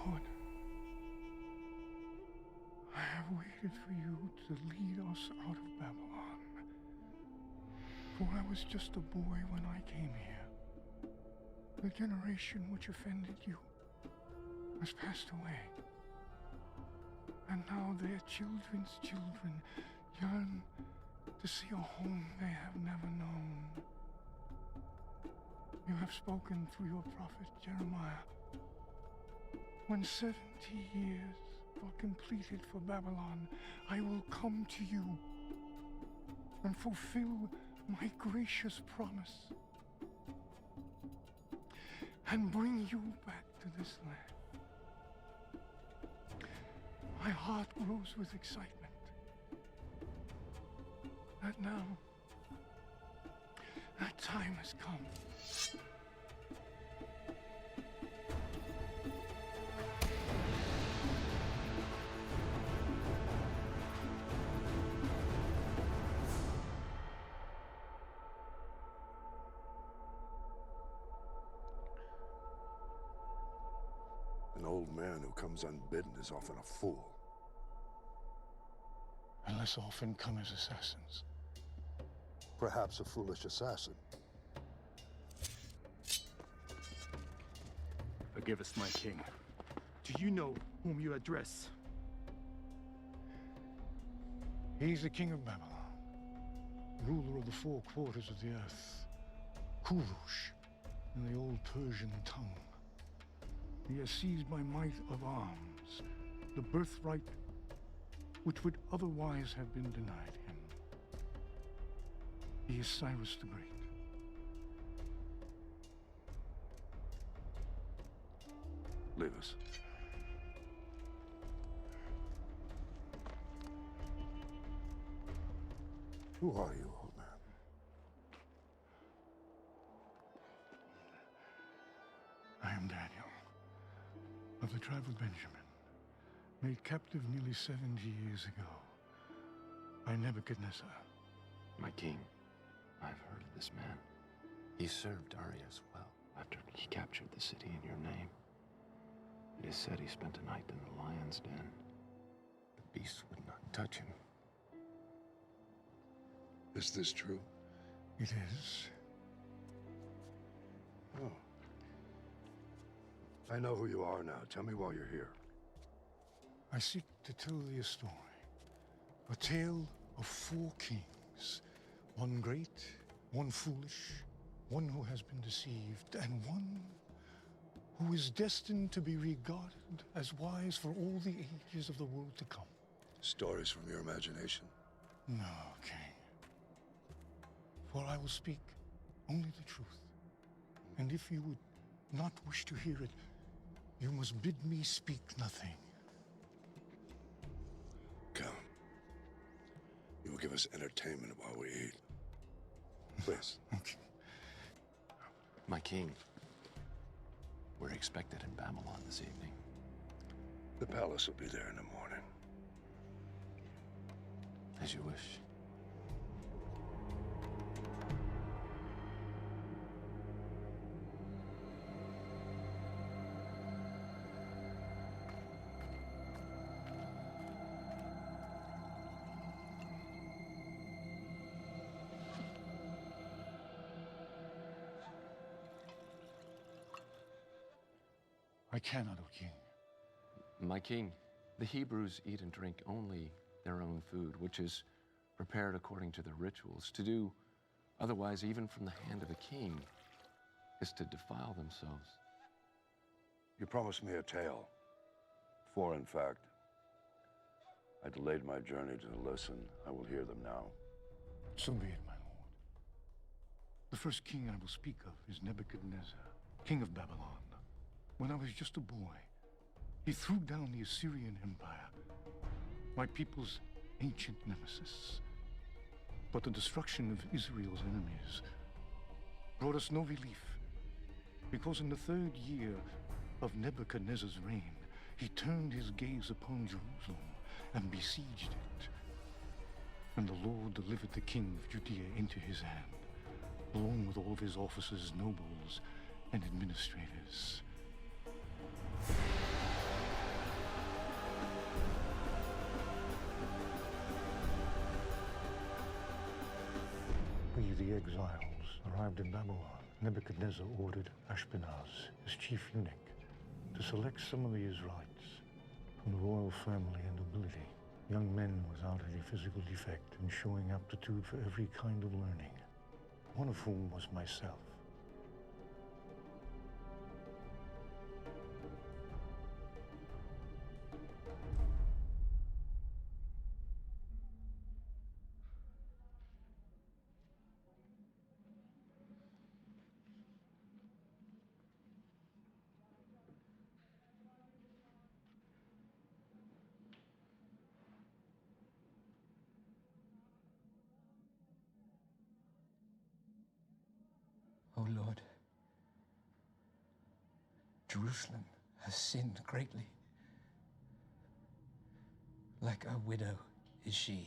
Lord, I have waited for you to lead us out of Babylon. For I was just a boy when I came here. The generation which offended you has passed away. And now their children's children yearn to see a home they have never known. You have spoken through your prophet Jeremiah. When 70 years are completed for Babylon, I will come to you and fulfill my gracious promise and bring you back to this land. My heart grows with excitement that now that time has come. An old man who comes unbidden is often a fool. And less often come as assassins. Perhaps a foolish assassin. Forgive us, my king. Do you know whom you address? He's the king of Babylon, ruler of the four quarters of the earth, Kurush, in the old Persian tongue. He has seized by might of arms the birthright which would otherwise have been denied him. He is Cyrus the Great. Leave us. Who are you, old man? I am Daniel, of the tribe of Benjamin, made captive nearly 70 years ago by Nebuchadnezzar. My king, I've heard of this man. He served Darius well after he captured the city in your name. It is said he spent a night in the lion's den. The beasts would not touch him. Is this true? It is. Oh. I know who you are now. Tell me why you're here. I seek to tell thee a story. A tale of four kings. One great, one foolish, one who has been deceived, and one who is destined to be regarded as wise for all the ages of the world to come. Stories from your imagination? No, king. For I will speak only the truth. And if you would not wish to hear it, you must bid me speak nothing. Come. You will give us entertainment while we eat. Please. Okay. My king, we're expected in Babylon this evening. The palace will be there in the morning. As you wish. I cannot, O king. My king, the Hebrews eat and drink only their own food, which is prepared according to the rituals. To do otherwise, even from the hand of a king, is to defile themselves. You promised me a tale. Four, in fact. I delayed my journey to listen. I will hear them now. So be it, my lord. The first king I will speak of is Nebuchadnezzar, king of Babylon. When I was just a boy, he threw down the Assyrian Empire, my people's ancient nemesis. But the destruction of Israel's enemies brought us no relief, because in the third year of Nebuchadnezzar's reign, he turned his gaze upon Jerusalem and besieged it. And the Lord delivered the king of Judea into his hand, along with all of his officers, nobles, and administrators. the exiles arrived in Babylon, Nebuchadnezzar ordered Ashpenaz, his chief eunuch, to select some of the Israelites from the royal family and nobility, young men without any physical defect and showing aptitude for every kind of learning, one of whom was myself. O Lord, Jerusalem has sinned greatly. Like a widow is she,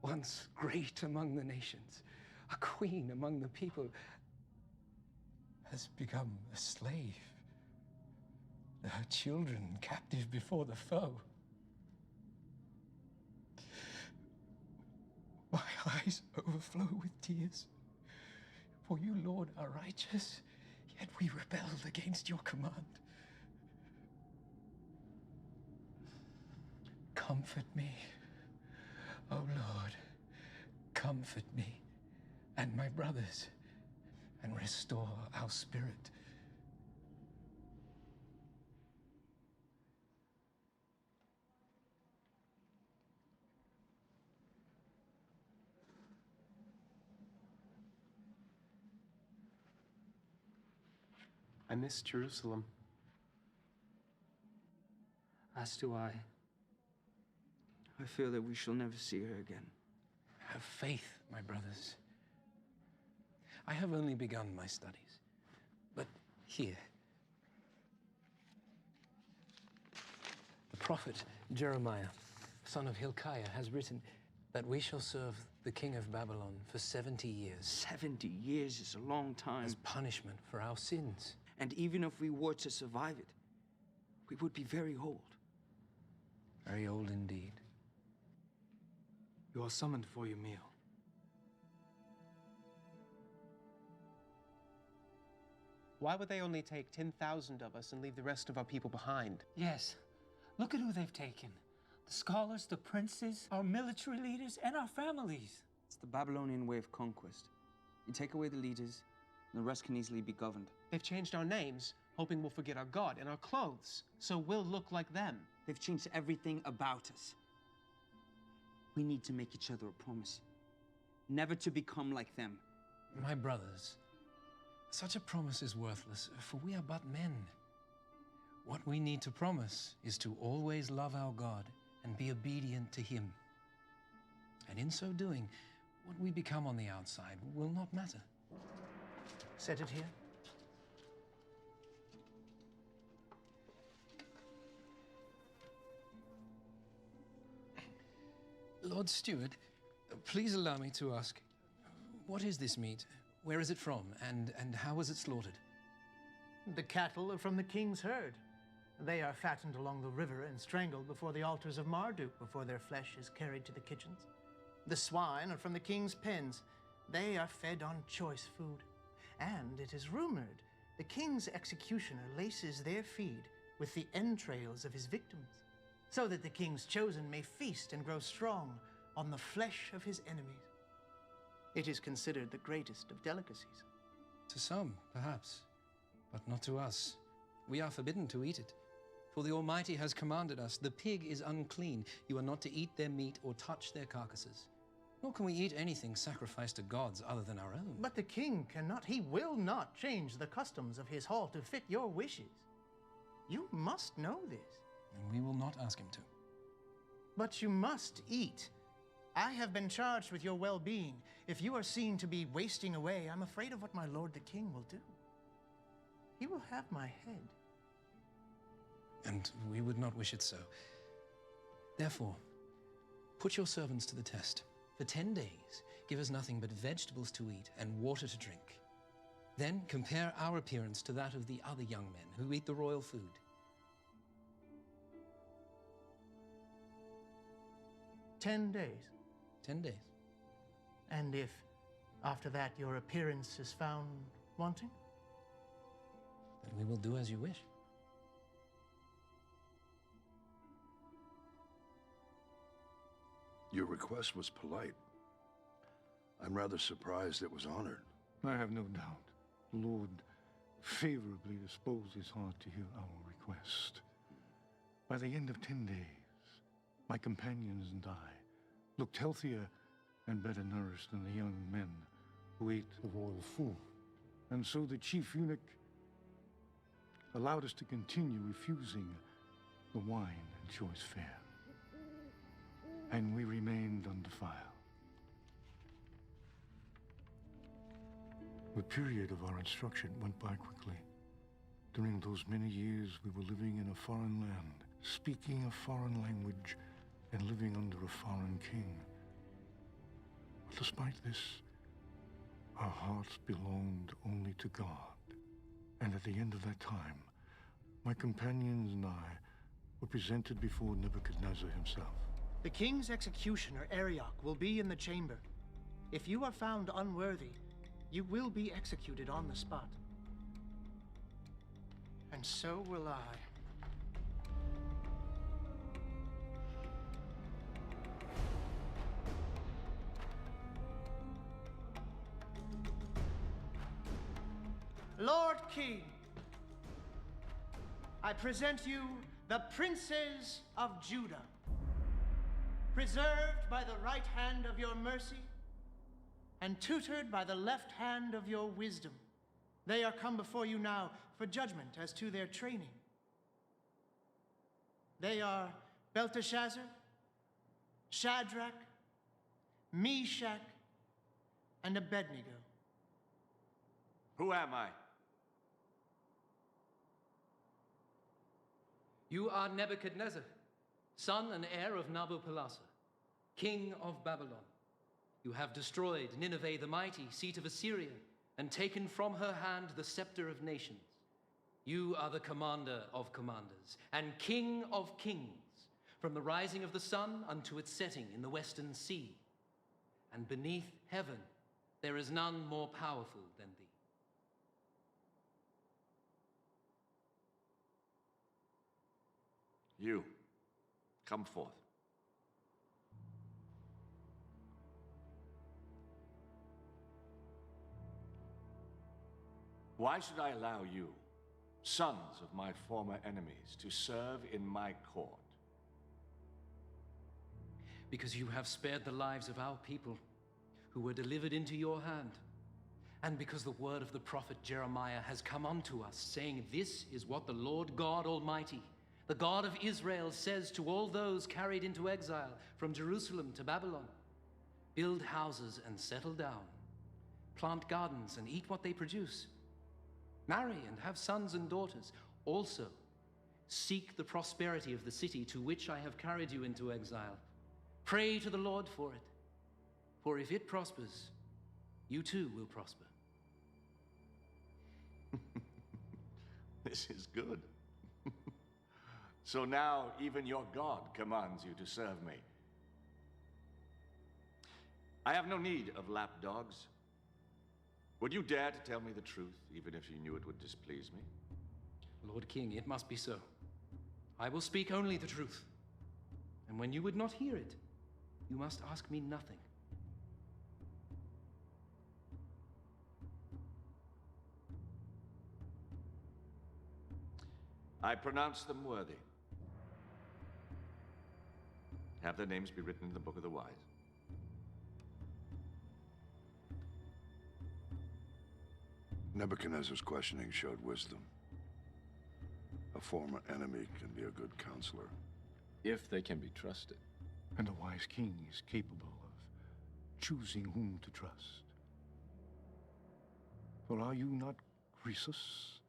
once great among the nations, a queen among the people, has become a slave, her children captive before the foe. My eyes overflow with tears. For you, Lord, are righteous, yet we rebelled against your command. Comfort me, O Lord, comfort me and my brothers, and restore our spirit. I miss Jerusalem. As do I. I fear that we shall never see her again. Have faith, my brothers. I have only begun my studies, but here, the prophet Jeremiah, son of Hilkiah, has written that we shall serve the king of Babylon for 70 years. 70 years is a long time. As punishment for our sins. And even if we were to survive it, we would be very old. Very old indeed. You are summoned for your meal. Why would they only take 10,000 of us and leave the rest of our people behind? Yes. Look at who they've taken. The scholars, the princes, our military leaders, and our families. It's the Babylonian way of conquest. You take away the leaders, and the rest can easily be governed. They've changed our names, hoping we'll forget our God and our clothes, so we'll look like them. They've changed everything about us. We need to make each other a promise. Never to become like them. My brothers, such a promise is worthless, for we are but men. What we need to promise is to always love our God and be obedient to Him. And in so doing, what we become on the outside will not matter. Set it here. Lord Steward, please allow me to ask, what is this meat? Where is it from? And how was it slaughtered? The cattle are from the king's herd. They are fattened along the river and strangled before the altars of Marduk before their flesh is carried to the kitchens. The swine are from the king's pens. They are fed on choice food. And it is rumored the king's executioner laces their feed with the entrails of his victims, so that the king's chosen may feast and grow strong on the flesh of his enemies. It is considered the greatest of delicacies. To some, perhaps, but not to us. We are forbidden to eat it. For the Almighty has commanded us, the pig is unclean. You are not to eat their meat or touch their carcasses. Nor can we eat anything sacrificed to gods other than our own. But the king cannot, he will not change the customs of his hall to fit your wishes. You must know this. And we will not ask him to. But you must eat. I have been charged with your well-being. If you are seen to be wasting away, I'm afraid of what my lord the king will do. He will have my head. And we would not wish it so. Therefore, put your servants to the test. For 10 days, give us nothing but vegetables to eat and water to drink. Then compare our appearance to that of the other young men who eat the royal food. 10 days. 10 days. And if After that, your appearance is found wanting? Then we will do as you wish. Your request was polite. I'm rather surprised it was honored. I have no doubt the Lord favorably disposed his heart to hear our request. By the end of 10 days, my companions and I looked healthier and better nourished than the young men who ate the royal food. And so the chief eunuch allowed us to continue refusing the wine and choice fare. And we remained undefiled. The period of our instruction went by quickly. During those many years, we were living in a foreign land, speaking a foreign language, and living under a foreign king. But despite this, our hearts belonged only to God. And at the end of that time, my companions and I were presented before Nebuchadnezzar himself. The king's executioner, Arioch, will be in the chamber. If you are found unworthy, you will be executed on the spot. And so will I. Lord King, I present you the princes of Judah, preserved by the right hand of your mercy and tutored by the left hand of your wisdom. They are come before you now for judgment as to their training. They are Belteshazzar, Shadrach, Meshach, and Abednego. Who am I? You are Nebuchadnezzar, son and heir of Nabopolassar, king of Babylon. You have destroyed Nineveh the mighty, seat of Assyria, and taken from her hand the scepter of nations. You are the commander of commanders and king of kings, from the rising of the sun unto its setting in the western sea. And beneath heaven there is none more powerful than thee. You, come forth. Why should I allow you, sons of my former enemies, to serve in my court? Because you have spared the lives of our people who were delivered into your hand. And because the word of the prophet Jeremiah has come unto us, saying, "This is what the Lord God Almighty, the God of Israel, says to all those carried into exile from Jerusalem to Babylon. Build houses and settle down. Plant gardens and eat what they produce. Marry and have sons and daughters. Also, seek the prosperity of the city to which I have carried you into exile. Pray to the Lord for it. For if it prospers, you too will prosper." This is good. So now even your God commands you to serve me. I have no need of lapdogs. Would you dare to tell me the truth, even if you knew it would displease me? Lord King, it must be so. I will speak only the truth. And when you would not hear it, you must ask me nothing. I pronounce them worthy. Have their names be written in the Book of the Wise. Nebuchadnezzar's questioning showed wisdom. A former enemy can be a good counselor. If they can be trusted. And a wise king is capable of choosing whom to trust. For are you not Croesus,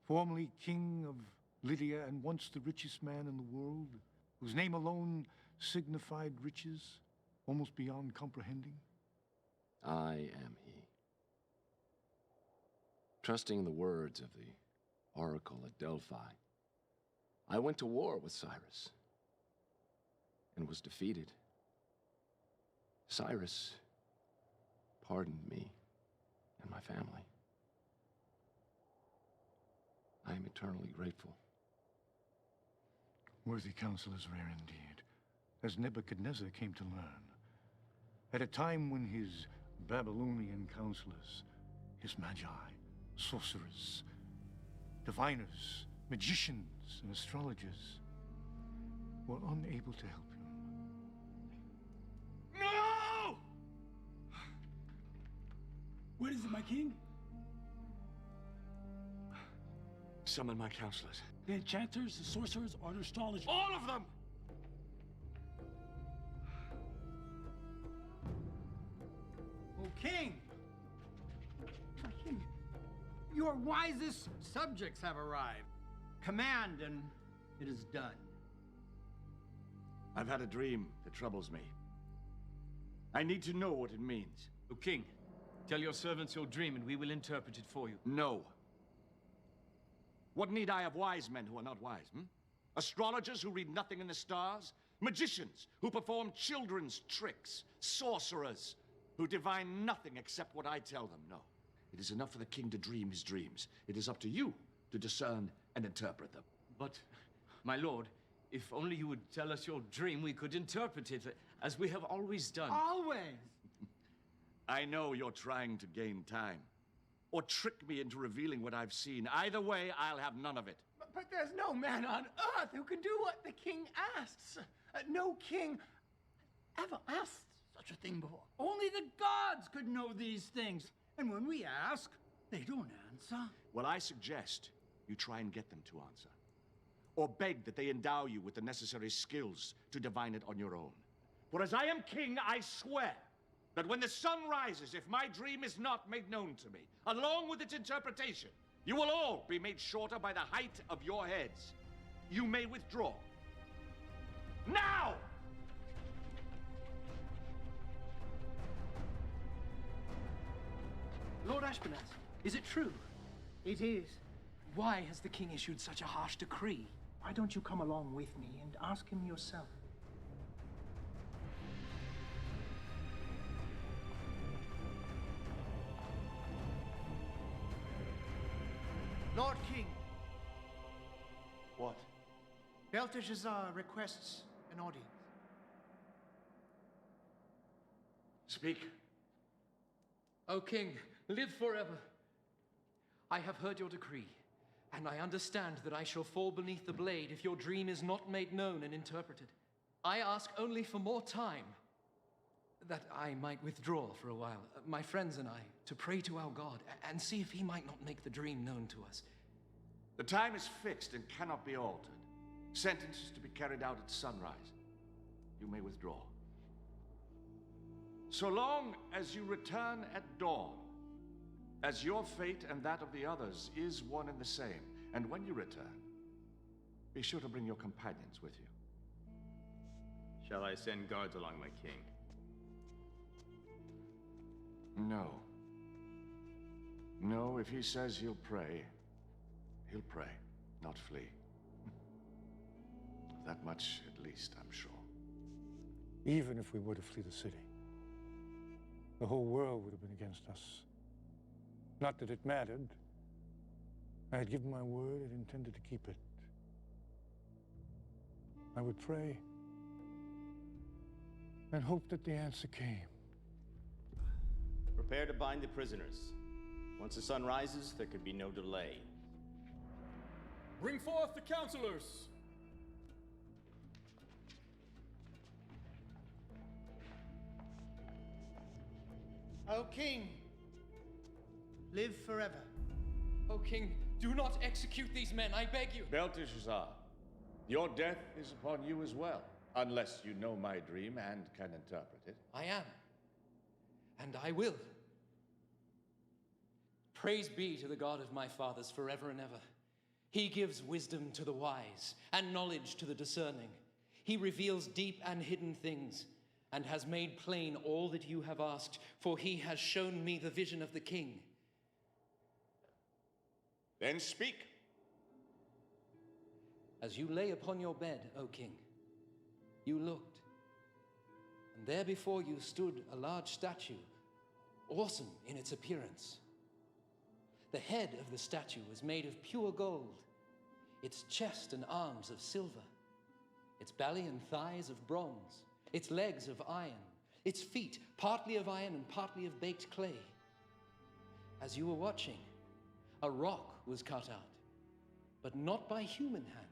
formerly king of Lydia and once the richest man in the world, whose name alone signified riches almost beyond comprehending? I am he. Trusting the words of the oracle at Delphi, I went to war with Cyrus and was defeated. Cyrus pardoned me and my family. I am eternally grateful. Worthy counsel is rare indeed, as Nebuchadnezzar came to learn. At a time when his Babylonian counselors, his magi, sorcerers, diviners, magicians, and astrologers were unable to help him. No! What is it, my king? Summon my counselors. The enchanters, the sorcerers, or the astrologers? All of them! O king! My king, your wisest subjects have arrived. Command, and it is done. I've had a dream that troubles me. I need to know what it means. O king, tell your servants your dream and we will interpret it for you. No. What need I of wise men who are not wise, Astrologers who read nothing in the stars? Magicians who perform children's tricks? Sorcerers who divine nothing except what I tell them? No. It is enough for the king to dream his dreams. It is up to you to discern and interpret them. But, my lord, if only you would tell us your dream, we could interpret it as we have always done. Always! I know you're trying to gain time, or trick me into revealing what I've seen. Either way, I'll have none of it. But there's no man on earth who can do what the king asks. No king ever asked such a thing before. Only the gods could know these things. And when we ask, they don't answer. Well, I suggest you try and get them to answer. Or beg that they endow you with the necessary skills to divine it on your own. For as I am king, I swear that when the sun rises, if my dream is not made known to me, along with its interpretation, you will all be made shorter by the height of your heads. You may withdraw. Now! Lord Ashpenaz, is it true? It is. Why has the king issued such a harsh decree? Why don't you come along with me and ask him yourself? Lord King. What? Belteshazzar requests an audience. Speak. O king, live forever. I have heard your decree, and I understand that I shall fall beneath the blade if your dream is not made known and interpreted. I ask only for more time, that I might withdraw for a while, my friends and I, to pray to our God, and see if he might not make the dream known to us. The time is fixed and cannot be altered. Sentence is to be carried out at sunrise. You may withdraw. So long as you return at dawn, as your fate and that of the others is one and the same. And when you return, be sure to bring your companions with you. Shall I send guards along, my king? No. No, if he says he'll pray, not flee. That much, at least, I'm sure. Even if we were to flee the city, the whole world would have been against us. Not that it mattered. I had given my word and intended to keep it. I would pray and hope that the answer came. Prepare to bind the prisoners. Once the sun rises, there could be no delay. Bring forth the counselors! O king, live forever. O king, do not execute these men, I beg you. Belteshazzar, your death is upon you as well, unless you know my dream and can interpret it. I am, and I will. Praise be to the God of my fathers forever and ever. He gives wisdom to the wise and knowledge to the discerning. He reveals deep and hidden things and has made plain all that you have asked, for he has shown me the vision of the king. Then speak. As you lay upon your bed, O king, you looked, and there before you stood a large statue, awesome in its appearance, The head of the statue was made of pure gold, its chest and arms of silver, its belly and thighs of bronze, its legs of iron, its feet partly of iron and partly of baked clay. As you were watching, a rock was cut out, but not by human hands.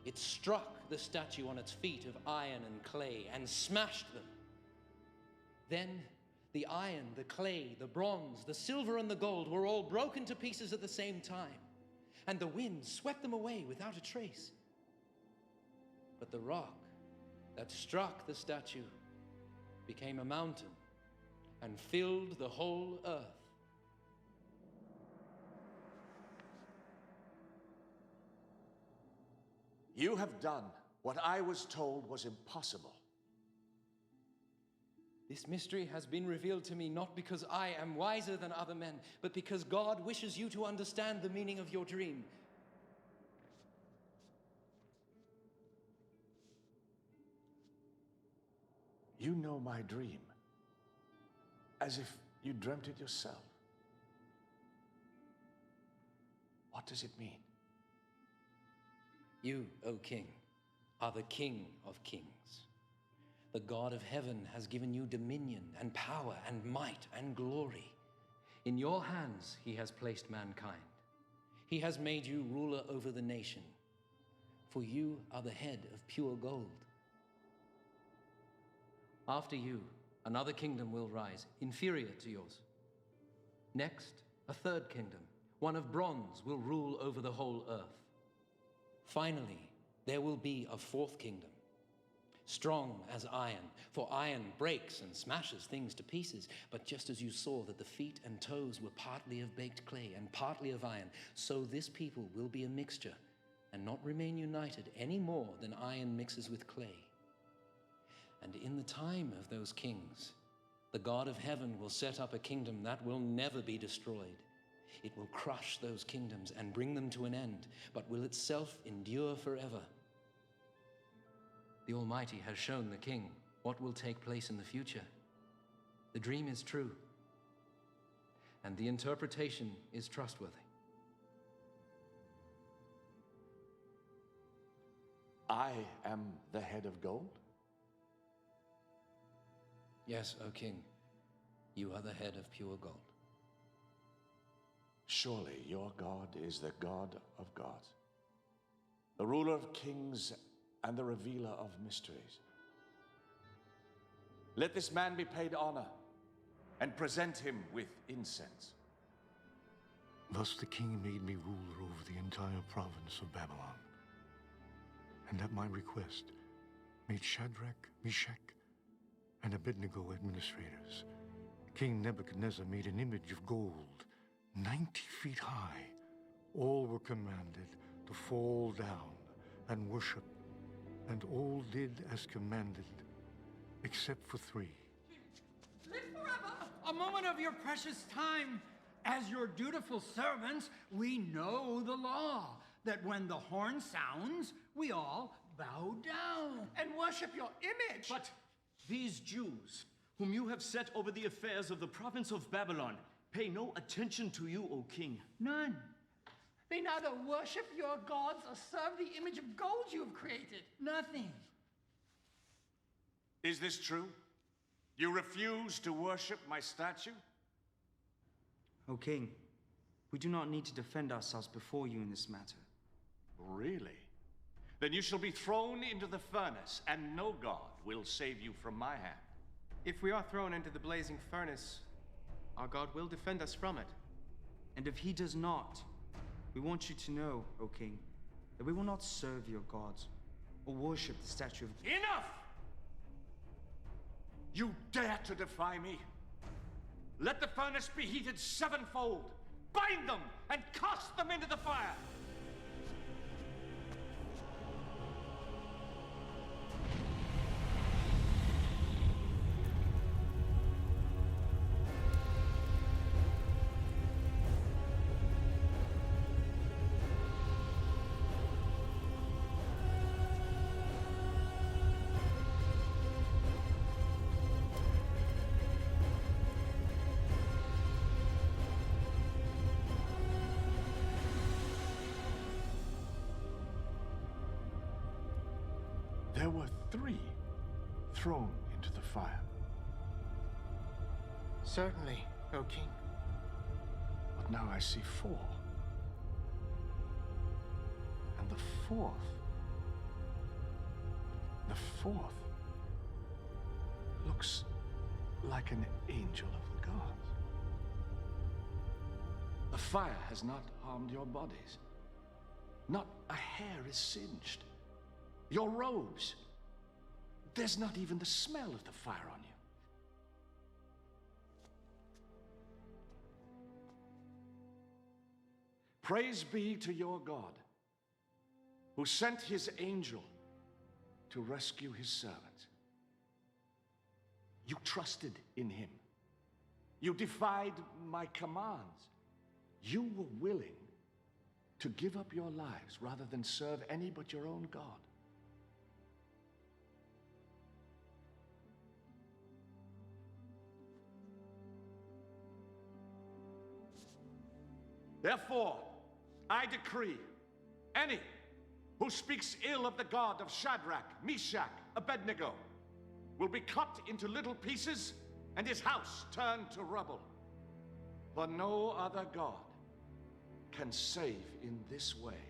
It struck the statue on its feet of iron and clay and smashed them. Then the iron, the clay, the bronze, the silver, and the gold were all broken to pieces at the same time, and the wind swept them away without a trace. But the rock that struck the statue became a mountain and filled the whole earth. You have done what I was told was impossible. This mystery has been revealed to me not because I am wiser than other men, but because God wishes you to understand the meaning of your dream. You know my dream, as if you dreamt it yourself. What does it mean? You, O king, are the King of kings. The God of heaven has given you dominion and power and might and glory. In your hands he has placed mankind. He has made you ruler over the nation, for you are the head of pure gold. After you, another kingdom will rise, inferior to yours. Next, a third kingdom, one of bronze, will rule over the whole earth. Finally, there will be a fourth kingdom, strong as iron, for iron breaks and smashes things to pieces. But just as you saw that the feet and toes were partly of baked clay and partly of iron, so this people will be a mixture and not remain united any more than iron mixes with clay. And in the time of those kings, the God of heaven will set up a kingdom that will never be destroyed. It will crush those kingdoms and bring them to an end, but will itself endure forever. The Almighty has shown the king what will take place in the future. The dream is true, and the interpretation is trustworthy. I am the head of gold? Yes, O king, you are the head of pure gold. Surely your God is the God of gods, the ruler of kings and the revealer of mysteries. Let this man be paid honor and present him with incense. Thus the king made me ruler over the entire province of Babylon, and at my request made Shadrach, Meshach, and Abednego administrators. King Nebuchadnezzar made an image of gold, 90 feet high. All were commanded to fall down and worship, and all did as commanded, except for 3. Live forever! A moment of your precious time. As your dutiful servants, we know the law, that when the horn sounds, we all bow down and worship your image. But these Jews, whom you have set over the affairs of the province of Babylon, pay no attention to you, O king. None. They neither worship your gods or serve the image of gold you have created. Nothing. Is this true? You refuse to worship my statue? O king, we do not need to defend ourselves before you in this matter. Really? Then you shall be thrown into the furnace, and no god will save you from my hand. If we are thrown into the blazing furnace, our God will defend us from it. And if he does not, we want you to know, O king, that we will not serve your gods or worship the statue of... Enough! You dare to defy me? Let the furnace be heated 7-fold. Bind them and cast them into the fire. There were 3 thrown into the fire. Certainly, O king. But now I see 4. And the fourth looks like an angel of the gods. The fire has not harmed your bodies. Not a hair is singed. Your robes, there's not even the smell of the fire on you. Praise be to your God, who sent his angel to rescue his servants. You trusted in him. You defied my commands. You were willing to give up your lives rather than serve any but your own God. Therefore, I decree any who speaks ill of the God of Shadrach, Meshach, Abednego will be cut into little pieces and his house turned to rubble. For no other God can save in this way.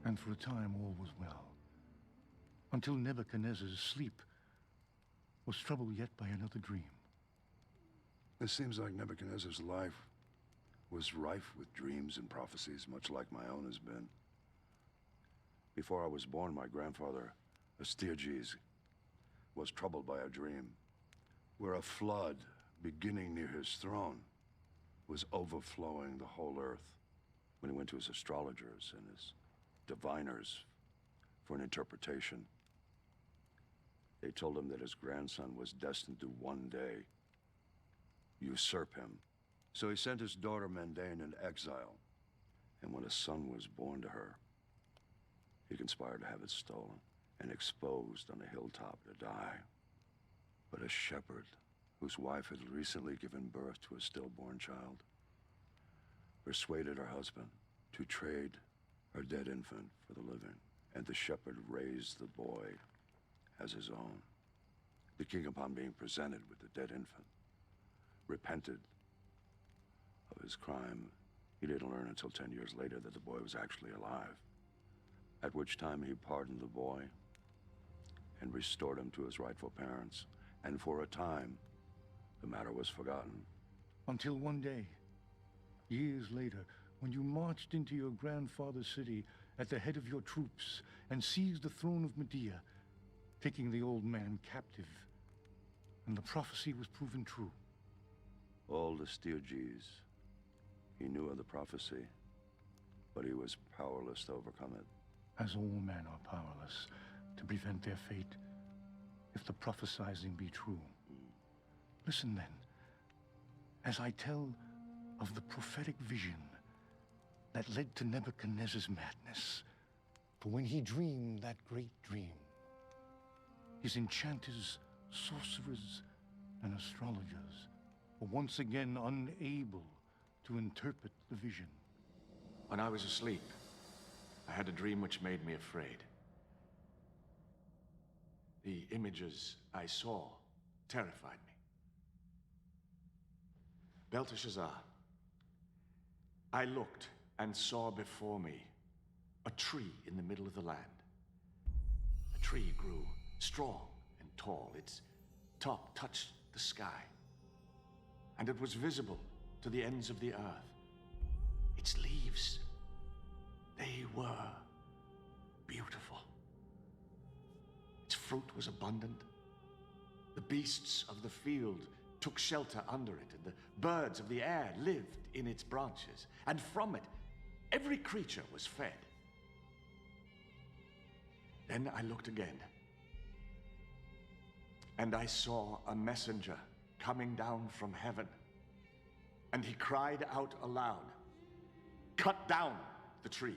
And for a time all was well, until Nebuchadnezzar's sleep was troubled yet by another dream. It seems like Nebuchadnezzar's life was rife with dreams and prophecies, much like my own has been. Before I was born, my grandfather, Astyages, was troubled by a dream where a flood, beginning near his throne, was overflowing the whole earth. When he went to his astrologers and his diviners for an interpretation, they told him that his grandson was destined to one day usurp him. So he sent his daughter Mendane in exile, and when a son was born to her, he conspired to have it stolen and exposed on a hilltop to die. But a shepherd, whose wife had recently given birth to a stillborn child, persuaded her husband to trade her dead infant for the living, and the shepherd raised the boy as his own. The king, upon being presented with the dead infant, repented of his crime. He didn't learn until 10 years later that the boy was actually alive, at which time he pardoned the boy and restored him to his rightful parents. And for a time, the matter was forgotten. Until one day, years later, when you marched into your grandfather's city at the head of your troops and seized the throne of Medea, taking the old man captive, and the prophecy was proven true. Old Astyages, he knew of the prophecy, but he was powerless to overcome it. As all men are powerless to prevent their fate, if the prophesizing be true. Listen then, as I tell of the prophetic vision that led to Nebuchadnezzar's madness. For when he dreamed that great dream, his enchanters, sorcerers, and astrologers were once again unable to interpret the vision. When I was asleep, I had a dream which made me afraid. The images I saw terrified me. Belteshazzar, I looked and saw before me a tree in the middle of the land. The tree grew strong and tall. Its top touched the sky, and it was visible to the ends of the earth. Its leaves, they were beautiful. Its fruit was abundant. The beasts of the field took shelter under it, and the birds of the air lived in its branches. And from it, every creature was fed. Then I looked again, and I saw a messenger coming down from heaven. And he cried out aloud, "Cut down the tree,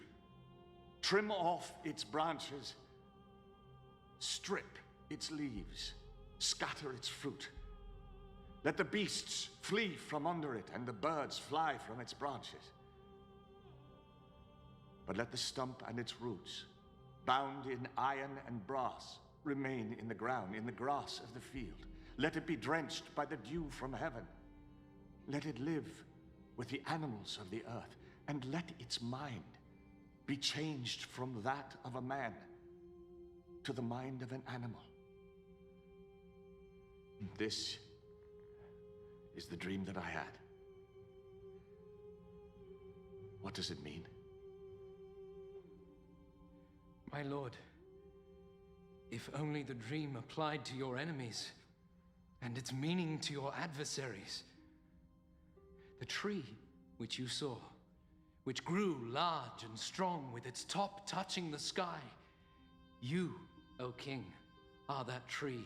trim off its branches, strip its leaves, scatter its fruit. Let the beasts flee from under it, and the birds fly from its branches." But let the stump and its roots, bound in iron and brass, remain in the ground, in the grass of the field. Let it be drenched by the dew from heaven. Let it live with the animals of the earth, and let its mind be changed from that of a man to the mind of an animal. This is the dream that I had. What does it mean? My lord, if only the dream applied to your enemies, and its meaning to your adversaries. The tree which you saw, which grew large and strong with its top touching the sky, you, O king, are that tree.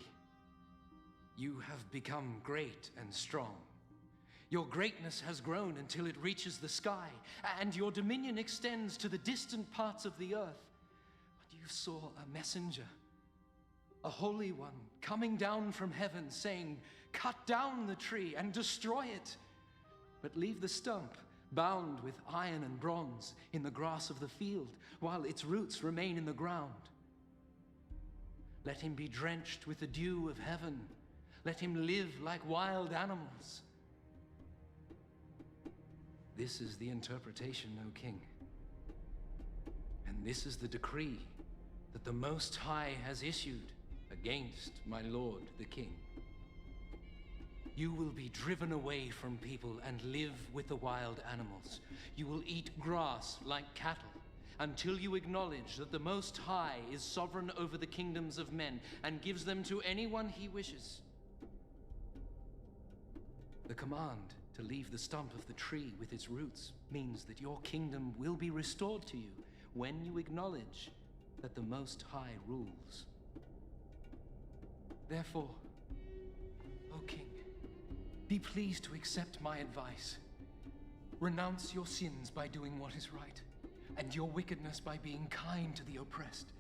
You have become great and strong. Your greatness has grown until it reaches the sky, and your dominion extends to the distant parts of the earth. But you saw a messenger, a holy one, coming down from heaven, saying, "Cut down the tree and destroy it, but leave the stump bound with iron and bronze in the grass of the field, while its roots remain in the ground. Let him be drenched with the dew of heaven. Let him live like wild animals." This is the interpretation, O king. And this is the decree that the Most High has issued against my lord, the king. You will be driven away from people and live with the wild animals. You will eat grass like cattle until you acknowledge that the Most High is sovereign over the kingdoms of men and gives them to anyone he wishes. The command to leave the stump of the tree with its roots means that your kingdom will be restored to you when you acknowledge that the Most High rules. Therefore, O king, be pleased to accept my advice. Renounce your sins by doing what is right, and your wickedness by being kind to the oppressed.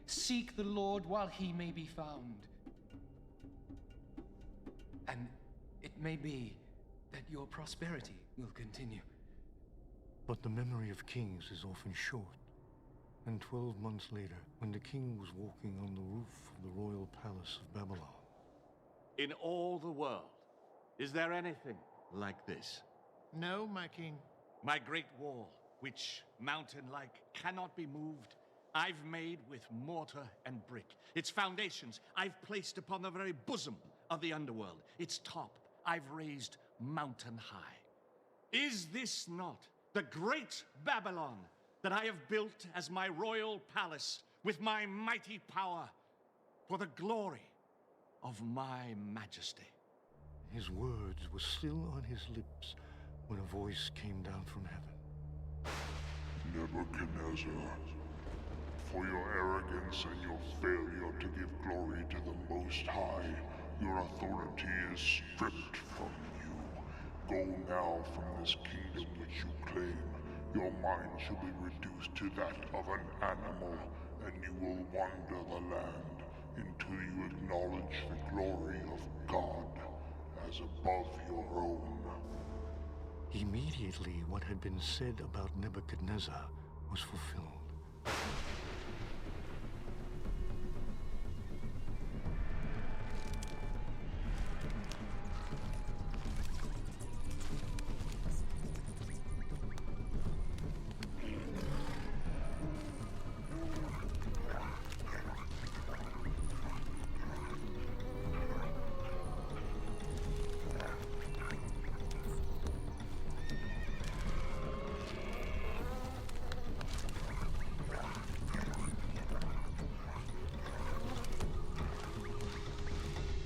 Seek the Lord while he may be found. And it may be that your prosperity will continue. But the memory of kings is often short. And 12 months later, when the king was walking on the roof of the royal palace of Babylon. In all the world, is there anything like this? No, my king. My great wall, which, mountain-like, cannot be moved, I've made with mortar and brick. Its foundations I've placed upon the very bosom of the underworld. Its top I've raised mountain high. Is this not the great Babylon that I have built as my royal palace with my mighty power for the glory of my majesty? His words were still on his lips when a voice came down from heaven. Nebuchadnezzar, for your arrogance and your failure to give glory to the Most High, your authority is stripped from you. Go now from this kingdom which you claim. Your mind shall be reduced to that of an animal, and you will wander the land until you acknowledge the glory of God as above your own. Immediately, what had been said about Nebuchadnezzar was fulfilled.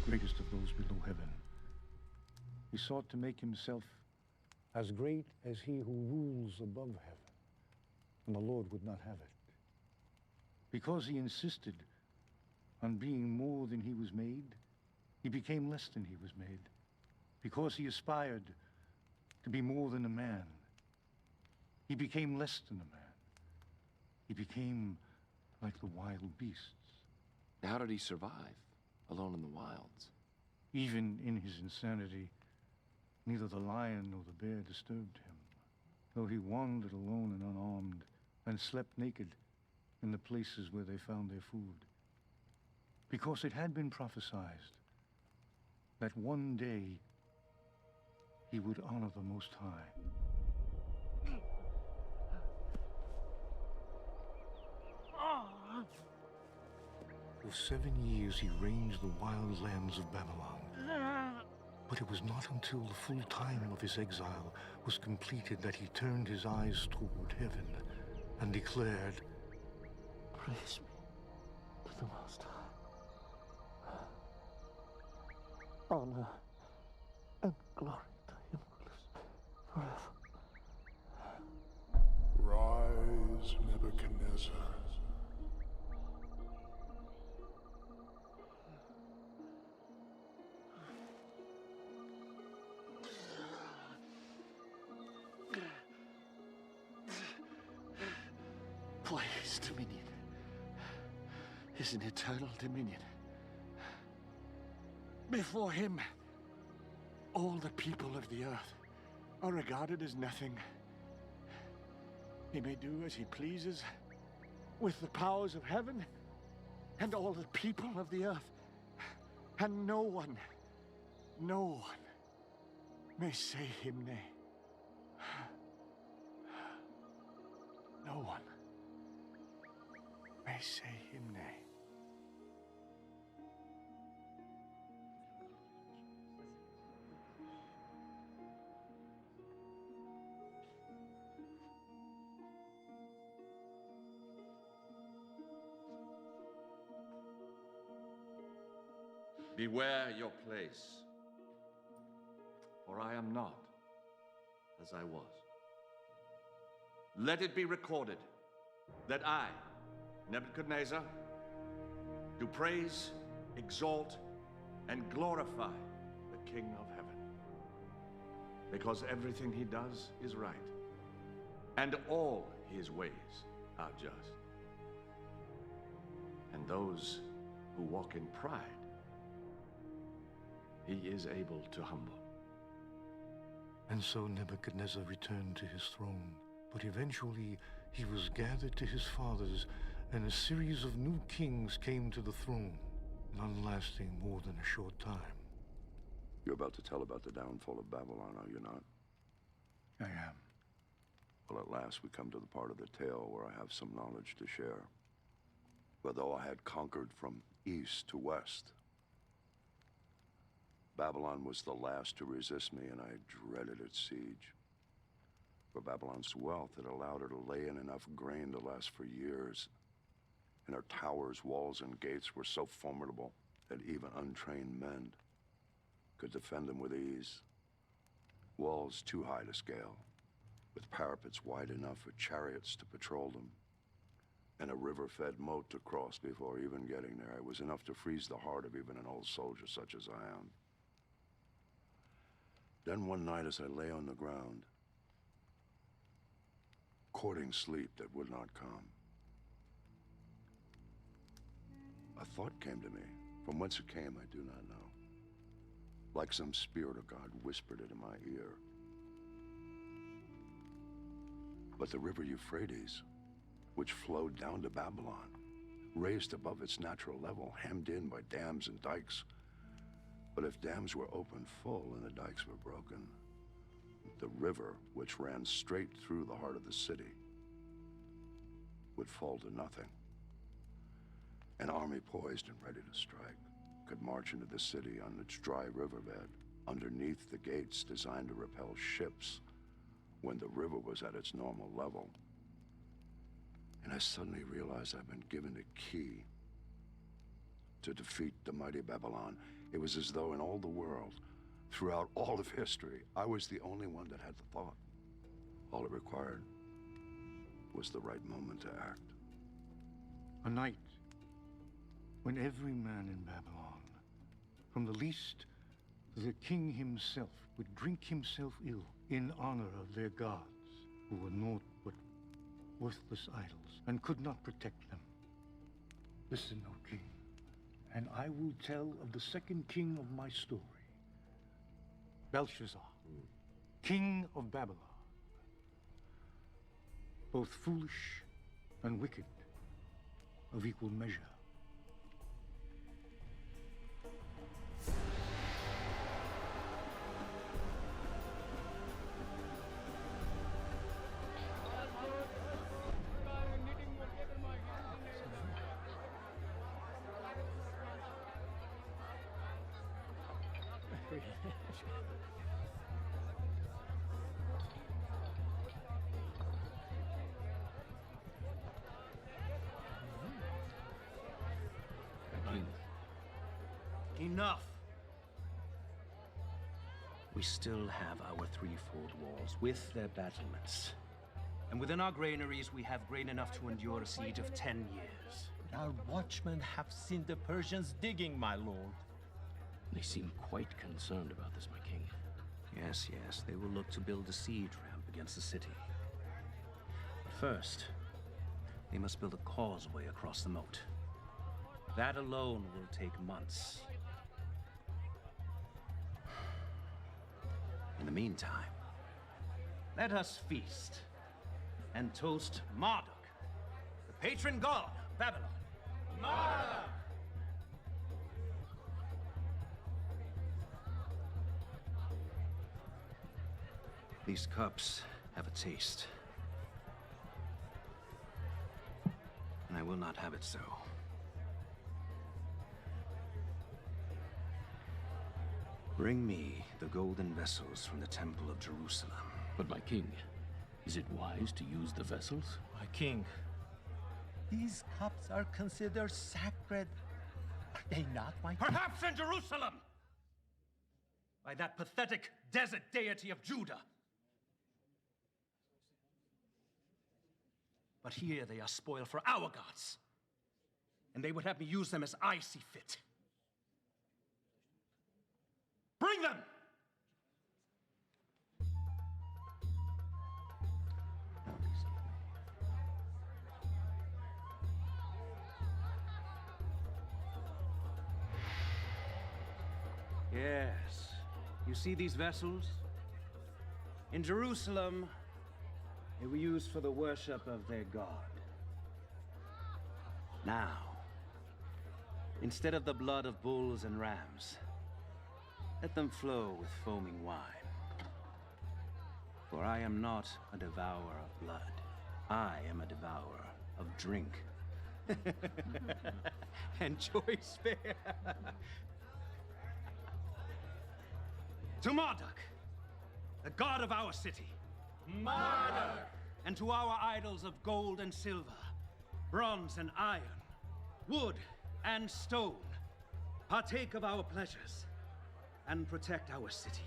Greatest of those below heaven. He sought to make himself as great as he who rules above heaven, and the Lord would not have it. Because he insisted on being more than he was made, he became less than he was made. Because he aspired to be more than a man, he became less than a man. He became like the wild beasts. How did he survive, alone in the wilds? Even in his insanity, neither the lion nor the bear disturbed him. Though he wandered alone and unarmed, and slept naked in the places where they found their food. Because it had been prophesied that one day he would honor the Most High. For 7 years he ranged the wild lands of Babylon. But it was not until the full time of his exile was completed that he turned his eyes toward heaven and declared, Praise be to the Most High. Honor and glory to him who lives forever. Rise, Nebuchadnezzar. For his dominion is an eternal dominion. Before him, all the people of the earth are regarded as nothing. He may do as he pleases with the powers of heaven and all the people of the earth. And no one may say him nay. No one may say him nay. Beware your place, for I am not as I was. Let it be recorded that I, Nebuchadnezzar, do praise, exalt, and glorify the King of heaven. Because everything he does is right, and all his ways are just. And those who walk in pride, he is able to humble. And so Nebuchadnezzar returned to his throne, but eventually he was gathered to his fathers, and a series of new kings came to the throne, none lasting more than a short time. You're about to tell about the downfall of Babylon, are you not? I am. Well, at last we come to the part of the tale where I have some knowledge to share. For though I had conquered from east to west, Babylon was the last to resist me, and I dreaded its siege. For Babylon's wealth had allowed her to lay in enough grain to last for years. And her towers, walls, and gates were so formidable that even untrained men could defend them with ease. Walls too high to scale, with parapets wide enough for chariots to patrol them, and a river-fed moat to cross before even getting there. It was enough to freeze the heart of even an old soldier such as I am. Then one night as I lay on the ground, courting sleep that would not come, a thought came to me. From whence it came, I do not know. Like some spirit of God whispered it in my ear. But the river Euphrates, which flowed down to Babylon, raised above its natural level, hemmed in by dams and dikes. But if dams were opened full and the dikes were broken, the river, which ran straight through the heart of the city, would fall to nothing. An army poised and ready to strike could march into the city on its dry riverbed, underneath the gates designed to repel ships when the river was at its normal level. And I suddenly realized I've been given a key to defeat the mighty Babylon. It was as though in all the world, throughout all of history, I was the only one that had the thought. All it required was the right moment to act. A night when every man in Babylon, from the least to the king himself, would drink himself ill in honor of their gods, who were naught but worthless idols and could not protect them. Listen, O king, and I will tell of the second king of my story, Belshazzar, king of Babylon. Both foolish and wicked of equal measure. Enough! We still have our three-fold walls with their battlements. And within our granaries, we have grain enough to endure a siege of 10 years. Our watchmen have seen the Persians digging, my lord. They seem quite concerned about this, my king. Yes, yes, they will look to build a siege ramp against the city. But first, they must build a causeway across the moat. That alone will take months. In the meantime, let us feast and toast Marduk, the patron god of Babylon. Marduk! These cups have a taste, and I will not have it so. Bring me the golden vessels from the Temple of Jerusalem. But my king, is it wise to use the vessels? My king, these cups are considered sacred. Are they not, my king? Perhaps in Jerusalem! By that pathetic desert deity of Judah. But here they are spoiled for our gods. And they would have me use them as I see fit. Bring them! Yes. You see these vessels? In Jerusalem, they were used for the worship of their god. Now, instead of the blood of bulls and rams, let them flow with foaming wine. For I am not a devourer of blood. I am a devourer of drink. And choice fare. To Marduk, the god of our city. Marduk! And to our idols of gold and silver, bronze and iron, wood and stone, partake of our pleasures and protect our city.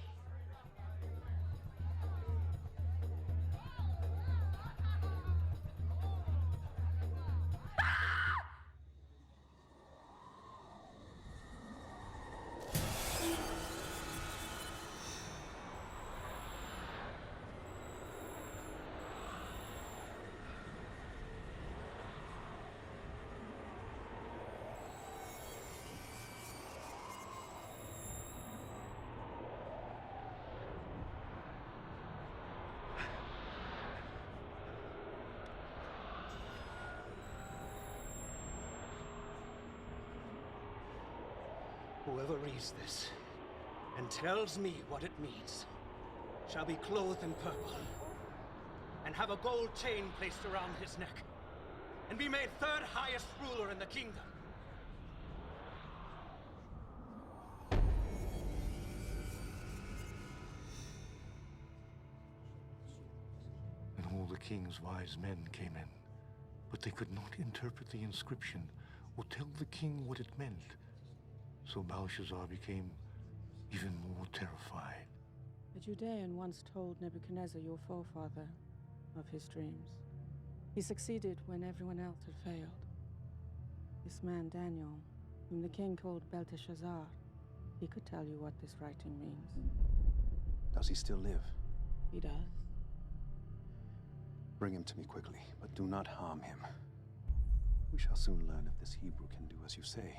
Whoever reads this and tells me what it means shall be clothed in purple and have a gold chain placed around his neck and be made third highest ruler in the kingdom. And all the king's wise men came in, but they could not interpret the inscription or tell the king what it meant. So Belshazzar became even more terrified. A Judean once told Nebuchadnezzar, your forefather, of his dreams. He succeeded when everyone else had failed. This man, Daniel, whom the king called Belteshazzar, he could tell you what this writing means. Does he still live? He does. Bring him to me quickly, but do not harm him. We shall soon learn if this Hebrew can do as you say.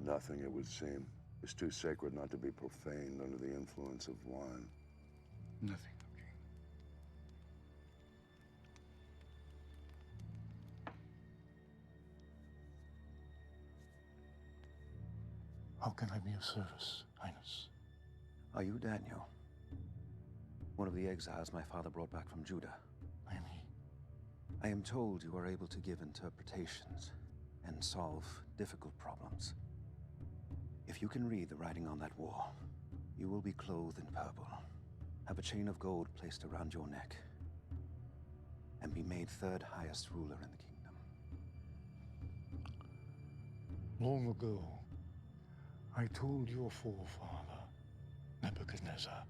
Nothing, it would seem, is too sacred not to be profaned under the influence of wine. Nothing, King. How can I be of service, Highness? Are you Daniel? One of the exiles my father brought back from Judah? I am he. I am told you are able to give interpretations and solve difficult problems. If you can read the writing on that wall, you will be clothed in purple, have a chain of gold placed around your neck, and be made third highest ruler in the kingdom. Long ago, I told your forefather, Nebuchadnezzar,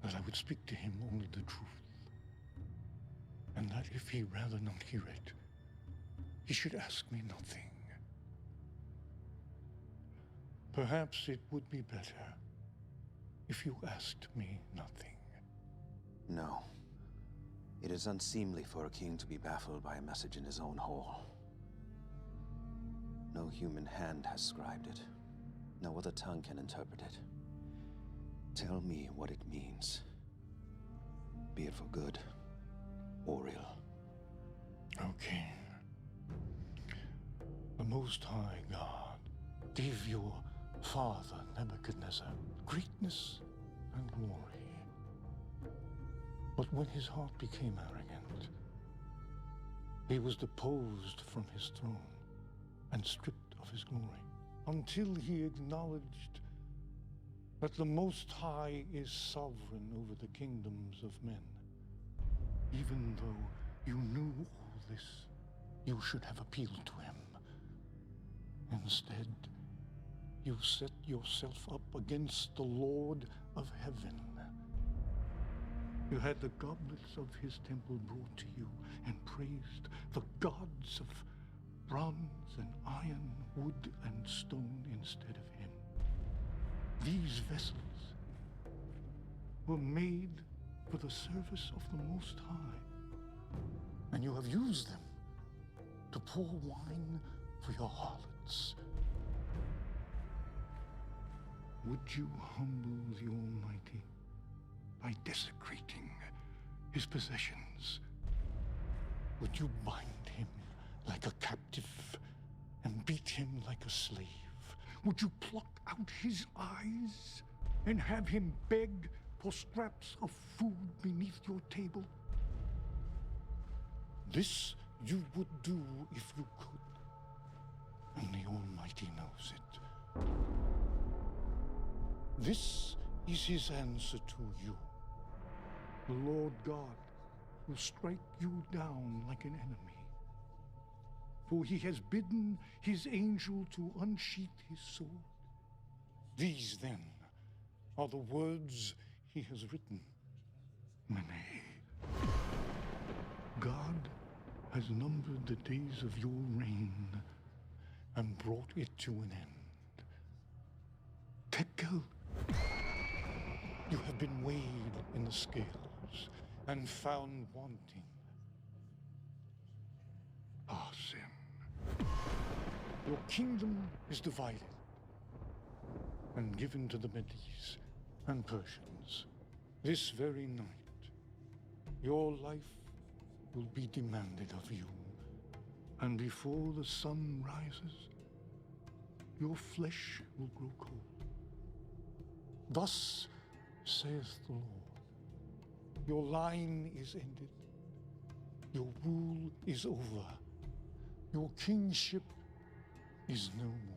that I would speak to him only the truth, and that if he rather not hear it, he should ask me nothing. Perhaps it would be better if you asked me nothing. No. It is unseemly for a king to be baffled by a message in his own hall. No human hand has scribed it. No other tongue can interpret it. Tell me what it means. Be it for good or ill. O King, the Most High God gave your father, Nebuchadnezzar, greatness and glory. But when his heart became arrogant, he was deposed from his throne and stripped of his glory, until he acknowledged that the Most High is sovereign over the kingdoms of men. Even though you knew all this, you should have appealed to him. Instead, you set yourself up against the Lord of heaven. You had the goblets of his temple brought to you and praised the gods of bronze and iron, wood and stone instead of him. These vessels were made for the service of the Most High, and you have used them to pour wine for your harlots. Would you humble the Almighty by desecrating his possessions? Would you bind him like a captive and beat him like a slave? Would you pluck out his eyes and have him beg for scraps of food beneath your table? This you would do if you could, and the Almighty knows it. This is his answer to you. The Lord God will strike you down like an enemy. For he has bidden his angel to unsheath his sword. These, then, are the words he has written. Mene. God has numbered the days of your reign and brought it to an end. Tekel, you have been weighed in the scales and found wanting. Parsin, your kingdom is divided and given to the Medes and Persians. This very night, your life will be demanded of you, and before the sun rises, your flesh will grow cold. Thus saith the Lord, your line is ended, your rule is over, your kingship is no more.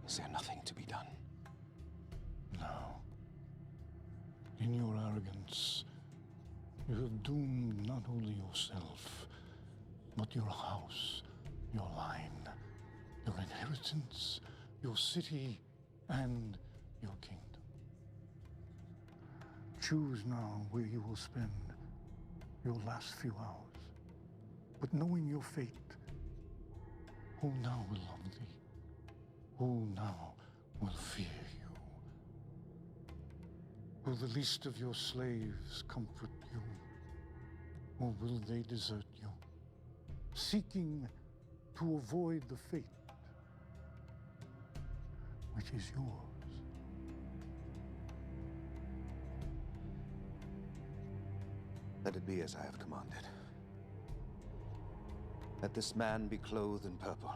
Is there nothing to be done? No. In your arrogance, you have doomed not only yourself, but your house, your line, your inheritance, your city, and your kingdom. Choose now where you will spend your last few hours. But knowing your fate, who now will love thee? Who now will fear you? Will the least of your slaves comfort you? Or will they desert you, seeking to avoid the fate which is yours? Let it be as I have commanded. Let this man be clothed in purple.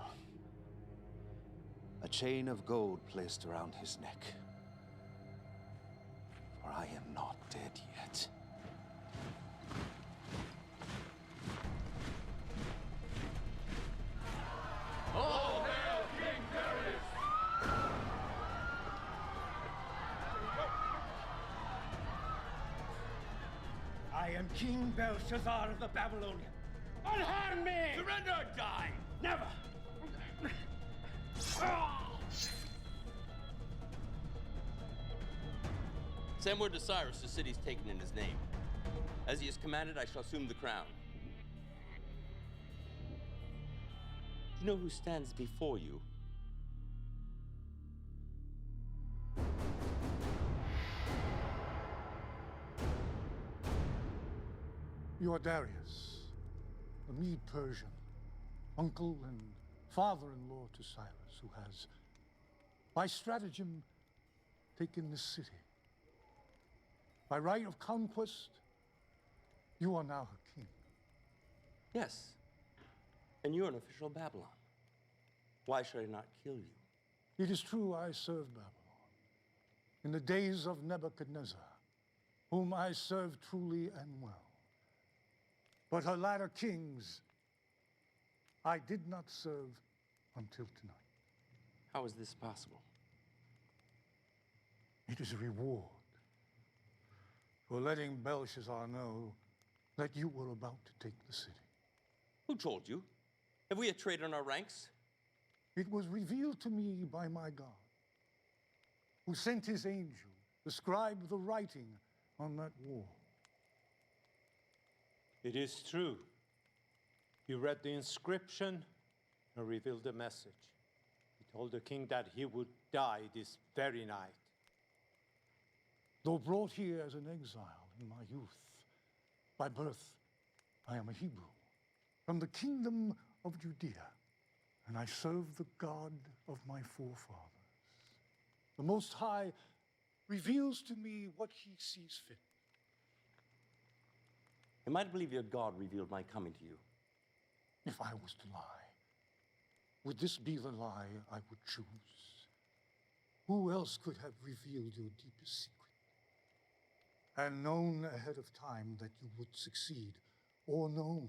A chain of gold placed around his neck. For I am not dead yet. All hail King Darius! I am King Belshazzar of the Babylonians. Unharm me! Surrender or die! Never! Send word to Cyrus the city's taken in his name. As he has commanded, I shall assume the crown. Do you know who stands before you? You are Darius, the Mede-Persian, uncle and father-in-law to Cyrus, who has, by stratagem, taken this city. By right of conquest, you are now her king. Yes. And you're an official of Babylon. Why should I not kill you? It is true I served Babylon in the days of Nebuchadnezzar, whom I served truly and well. But her latter kings I did not serve until tonight. How is this possible? It is a reward for letting Belshazzar know that you were about to take the city. Who told you? Have we a traitor in our ranks? It was revealed to me by my God, who sent his angel to scribe the writing on that wall. It is true. He read the inscription and revealed the message. He told the king that he would die this very night. Though brought here as an exile in my youth, by birth I am a Hebrew, from the kingdom of Judea, and I serve the God of my forefathers. The Most High reveals to me what he sees fit. Am I to believe your God revealed my coming to you? If I was to lie, would this be the lie I would choose? Who else could have revealed your deepest secret? And known ahead of time that you would succeed, or known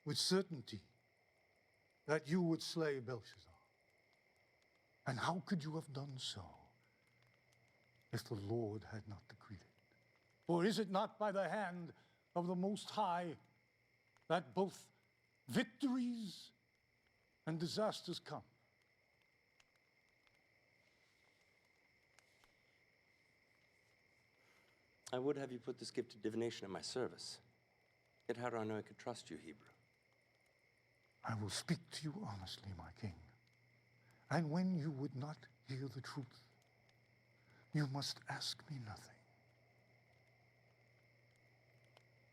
with certainty that you would slay Belshazzar? And how could you have done so if the Lord had not decreed it? For is it not by the hand of the Most High that both victories and disasters come? I would have you put this gift of divination at my service. Yet how do I know I could trust you, Hebrew? I will speak to you honestly, my king. And when you would not hear the truth, you must ask me nothing.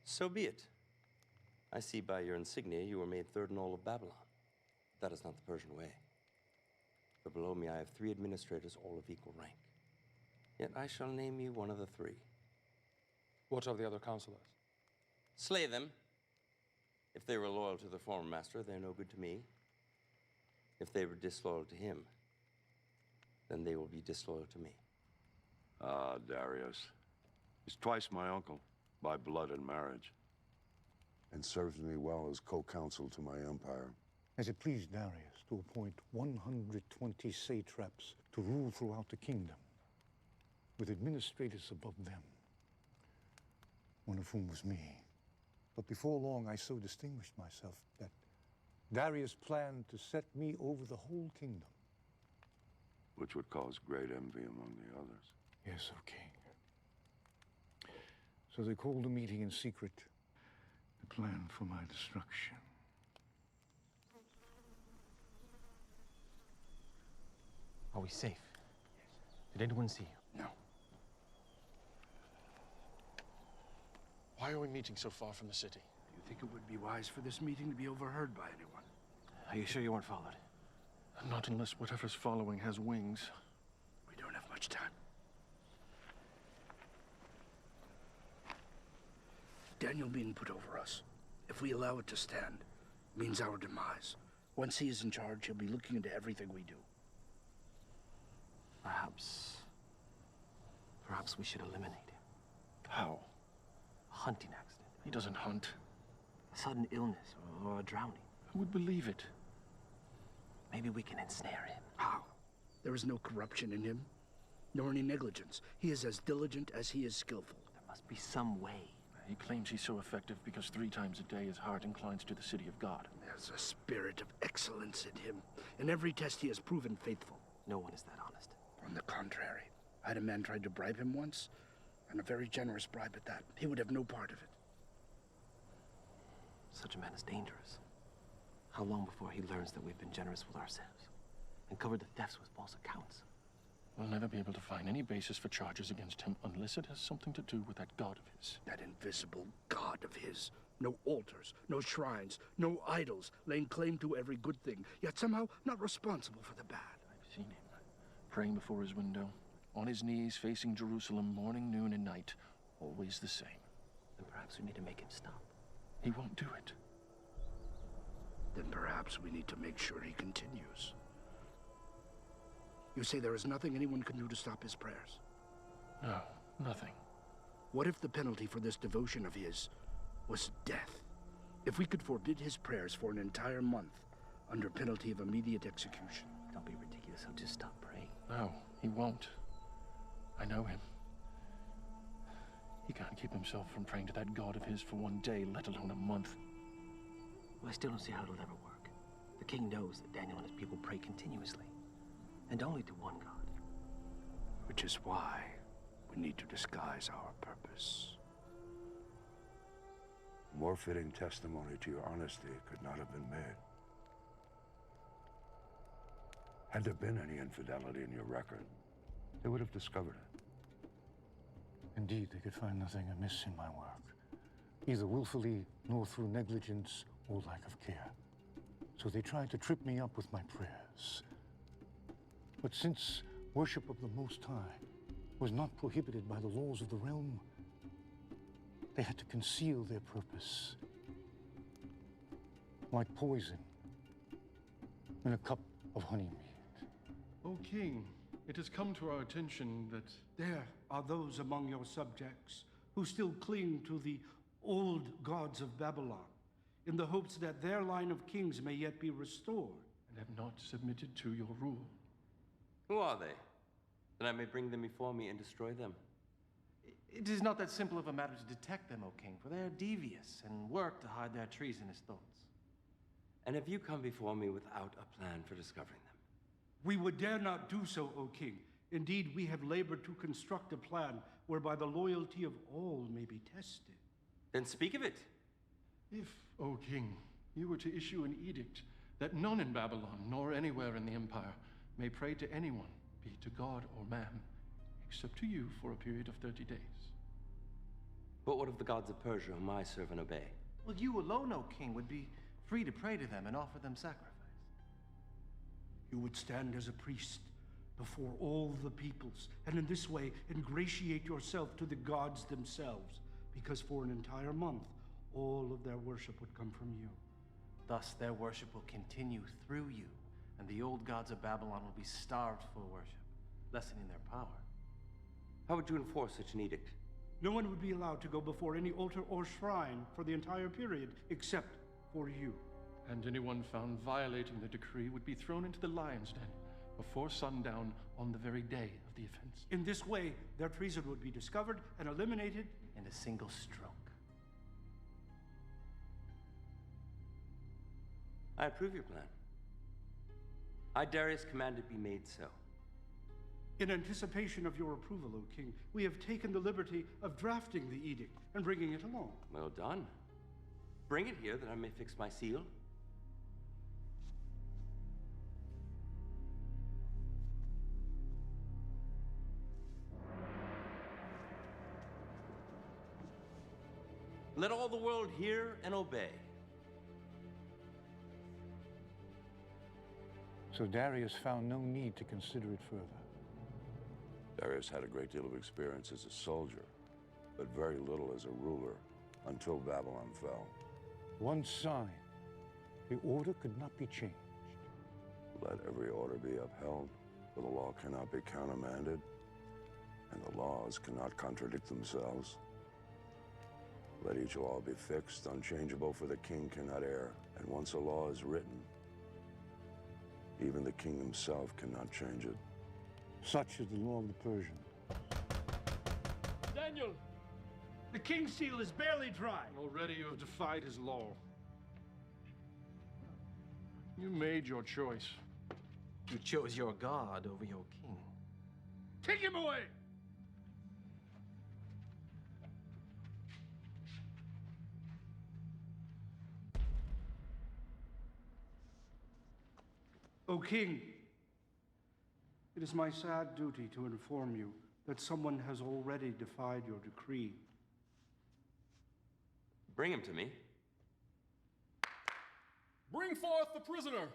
So be it. I see by your insignia you were made third in all of Babylon. That is not the Persian way. For below me I have 3 administrators, all of equal rank. Yet I shall name you one of the 3. What of the other counselors? Slay them. If they were loyal to their former master, they're no good to me. If they were disloyal to him, then they will be disloyal to me. Ah, Darius. He's twice my uncle, by blood and marriage, and serves me well as co-counsel to my empire. As it pleased Darius to appoint 120 satraps to rule throughout the kingdom, with administrators above them, one of whom was me. But before long, I so distinguished myself that Darius planned to set me over the whole kingdom. Which would cause great envy among the others. Yes, O king. So they called a meeting in secret to plan for my destruction. Are we safe? Did anyone see you? No. Why are we meeting so far from the city? Do you think it would be wise for this meeting to be overheard by anyone? Are you sure you weren't followed? Not unless whatever's following has wings. We don't have much time. Daniel being put over us, if we allow it to stand, means our demise. Once he is in charge, he'll be looking into everything we do. Perhaps we should eliminate him. How? A hunting accident. He doesn't hunt. A sudden illness or a drowning. Who would believe it? Maybe we can ensnare him. How? There is no corruption in him, nor any negligence. He is as diligent as he is skillful. There must be some way. He claims he's so effective because 3 times a day his heart inclines to the city of God. There's a spirit of excellence in him. In every test he has proven faithful. No one is that honest. On the contrary. I had a man try to bribe him once, and a very generous bribe at that. He would have no part of it. Such a man is dangerous. How long before he learns that we've been generous with ourselves and covered the thefts with false accounts? We'll never be able to find any basis for charges against him unless it has something to do with that god of his. That invisible god of his. No altars, no shrines, no idols, laying claim to every good thing, yet somehow not responsible for the bad. I've seen him praying before his window, on his knees facing Jerusalem morning, noon, and night, always the same. Then perhaps we need to make him stop. He won't do it. Then perhaps we need to make sure he continues. You say there is nothing anyone can do to stop his prayers? No, nothing. What if the penalty for this devotion of his was death? If we could forbid his prayers for an entire month under penalty of immediate execution? Don't be ridiculous. He'll just stop praying. No, he won't. I know him. He can't keep himself from praying to that god of his for 1 day, let alone a month. Well, I still don't see how it'll ever work. The king knows that Daniel and his people pray continuously, and only to one god. Which is why we need to disguise our purpose. More fitting testimony to your honesty could not have been made. Had there been any infidelity in your record, they would have discovered it. Indeed, they could find nothing amiss in my work, either willfully nor through negligence or lack of care. So they tried to trip me up with my prayers. But since worship of the Most High was not prohibited by the laws of the realm, they had to conceal their purpose, like poison in a cup of honeymead. O King, it has come to our attention that there are those among your subjects who still cling to the old gods of Babylon, in the hopes that their line of kings may yet be restored. and have not submitted to your rule. Who are they? That I may bring them before me and destroy them. It is not that simple of a matter to detect them, O king, for they are devious and work to hide their treasonous thoughts. And have you come before me without a plan for discovering them? We would dare not do so, O king. Indeed, we have labored to construct a plan whereby the loyalty of all may be tested. Then speak of it. If, O king, you were to issue an edict that none in Babylon, nor anywhere in the empire, may pray to anyone, be it to God or man, except to you for a period of 30 days. But what of the gods of Persia whom I serve and obey? Well, you alone, O king, would be free to pray to them and offer them sacrifice. You would stand as a priest before all the peoples, and in this way ingratiate yourself to the gods themselves, because for an entire month, all of their worship would come from you. Thus, their worship will continue through you, and the old gods of Babylon will be starved for worship, lessening their power. How would you enforce such an edict? No one would be allowed to go before any altar or shrine for the entire period, except for you. And anyone found violating the decree would be thrown into the lion's den before sundown on the very day of the offense. In this way, their treason would be discovered and eliminated in a single stroke. I approve your plan. I, Darius, command it be made so. In anticipation of your approval, O king, we have taken the liberty of drafting the edict and bringing it along. Well done. Bring it here that I may fix my seal. Let all the world hear and obey. So Darius found no need to consider it further. Darius had a great deal of experience as a soldier, but very little as a ruler. until Babylon fell. One sign, the order could not be changed. Let every order be upheld, for the law cannot be countermanded, and the laws cannot contradict themselves. Let each law be fixed, unchangeable, for the king cannot err, and once a law is written, even the king himself cannot change it. Such is the law of the Persian. Daniel, the king's seal is barely dry. Already you have defied his law. You made your choice. You chose your God over your king. Take him away! O king, it is my sad duty to inform you that someone has already defied your decree. Bring him to me. Bring forth the prisoner!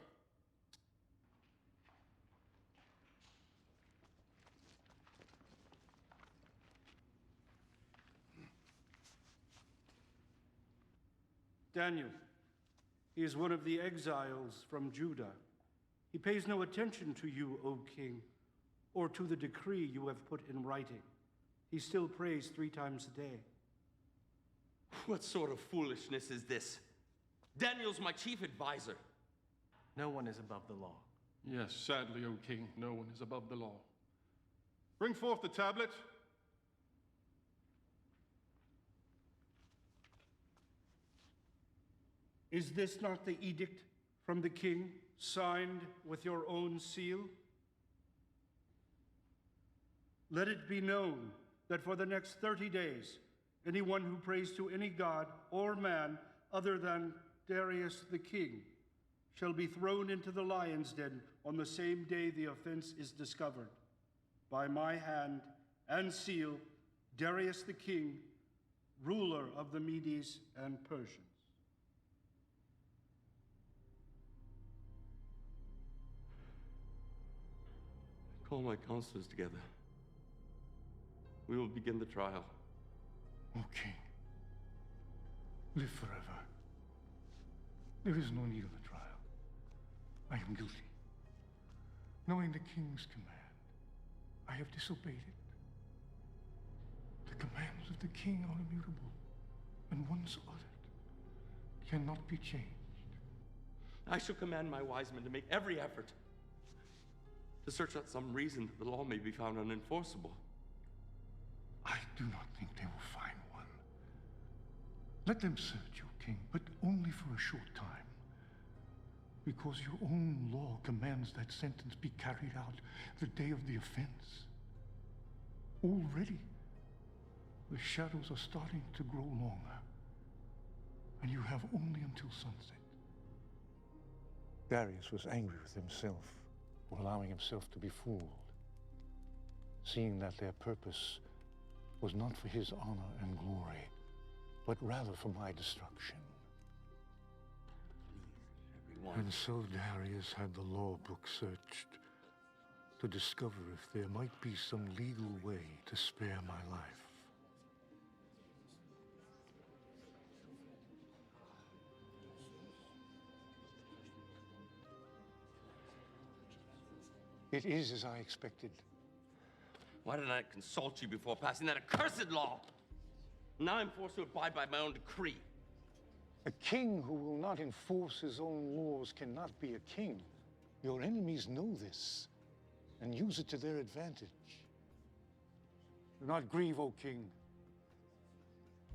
Daniel, he is one of the exiles from Judah. He pays no attention to you, O king, or to the decree you have put in writing. He still prays 3 times a day. What sort of foolishness is this? Daniel's my chief advisor. No one is above the law. Yes, sadly, O king, no one is above the law. Bring forth the tablet. Is this not the edict from the king, signed with your own seal? Let it be known that for the next 30 days, anyone who prays to any god or man other than Darius the king shall be thrown into the lion's den on the same day the offense is discovered. By my hand and seal, Darius the king, ruler of the Medes and Persians. Call my counselors together. We will begin the trial. O king, live forever. There is no need of a trial. I am guilty. Knowing the king's command, I have disobeyed it. The commands of the king are immutable, and once uttered, cannot be changed. I shall command my wise men to make every effort to search out some reason that the law may be found unenforceable. I do not think they will find one. Let them search, O king, but only for a short time. Because your own law commands that sentence be carried out the day of the offense. Already, the shadows are starting to grow longer, and you have only until sunset. Darius was angry with himself for allowing himself to be fooled, seeing that their purpose was not for his honor and glory, but rather for my destruction. And so Darius had the law book searched to discover if there might be some legal way to spare my life. It is as I expected. Why didn't I consult you before passing that accursed law? Now I'm forced to abide by my own decree. A king who will not enforce his own laws cannot be a king. Your enemies know this and use it to their advantage. Do not grieve, O king.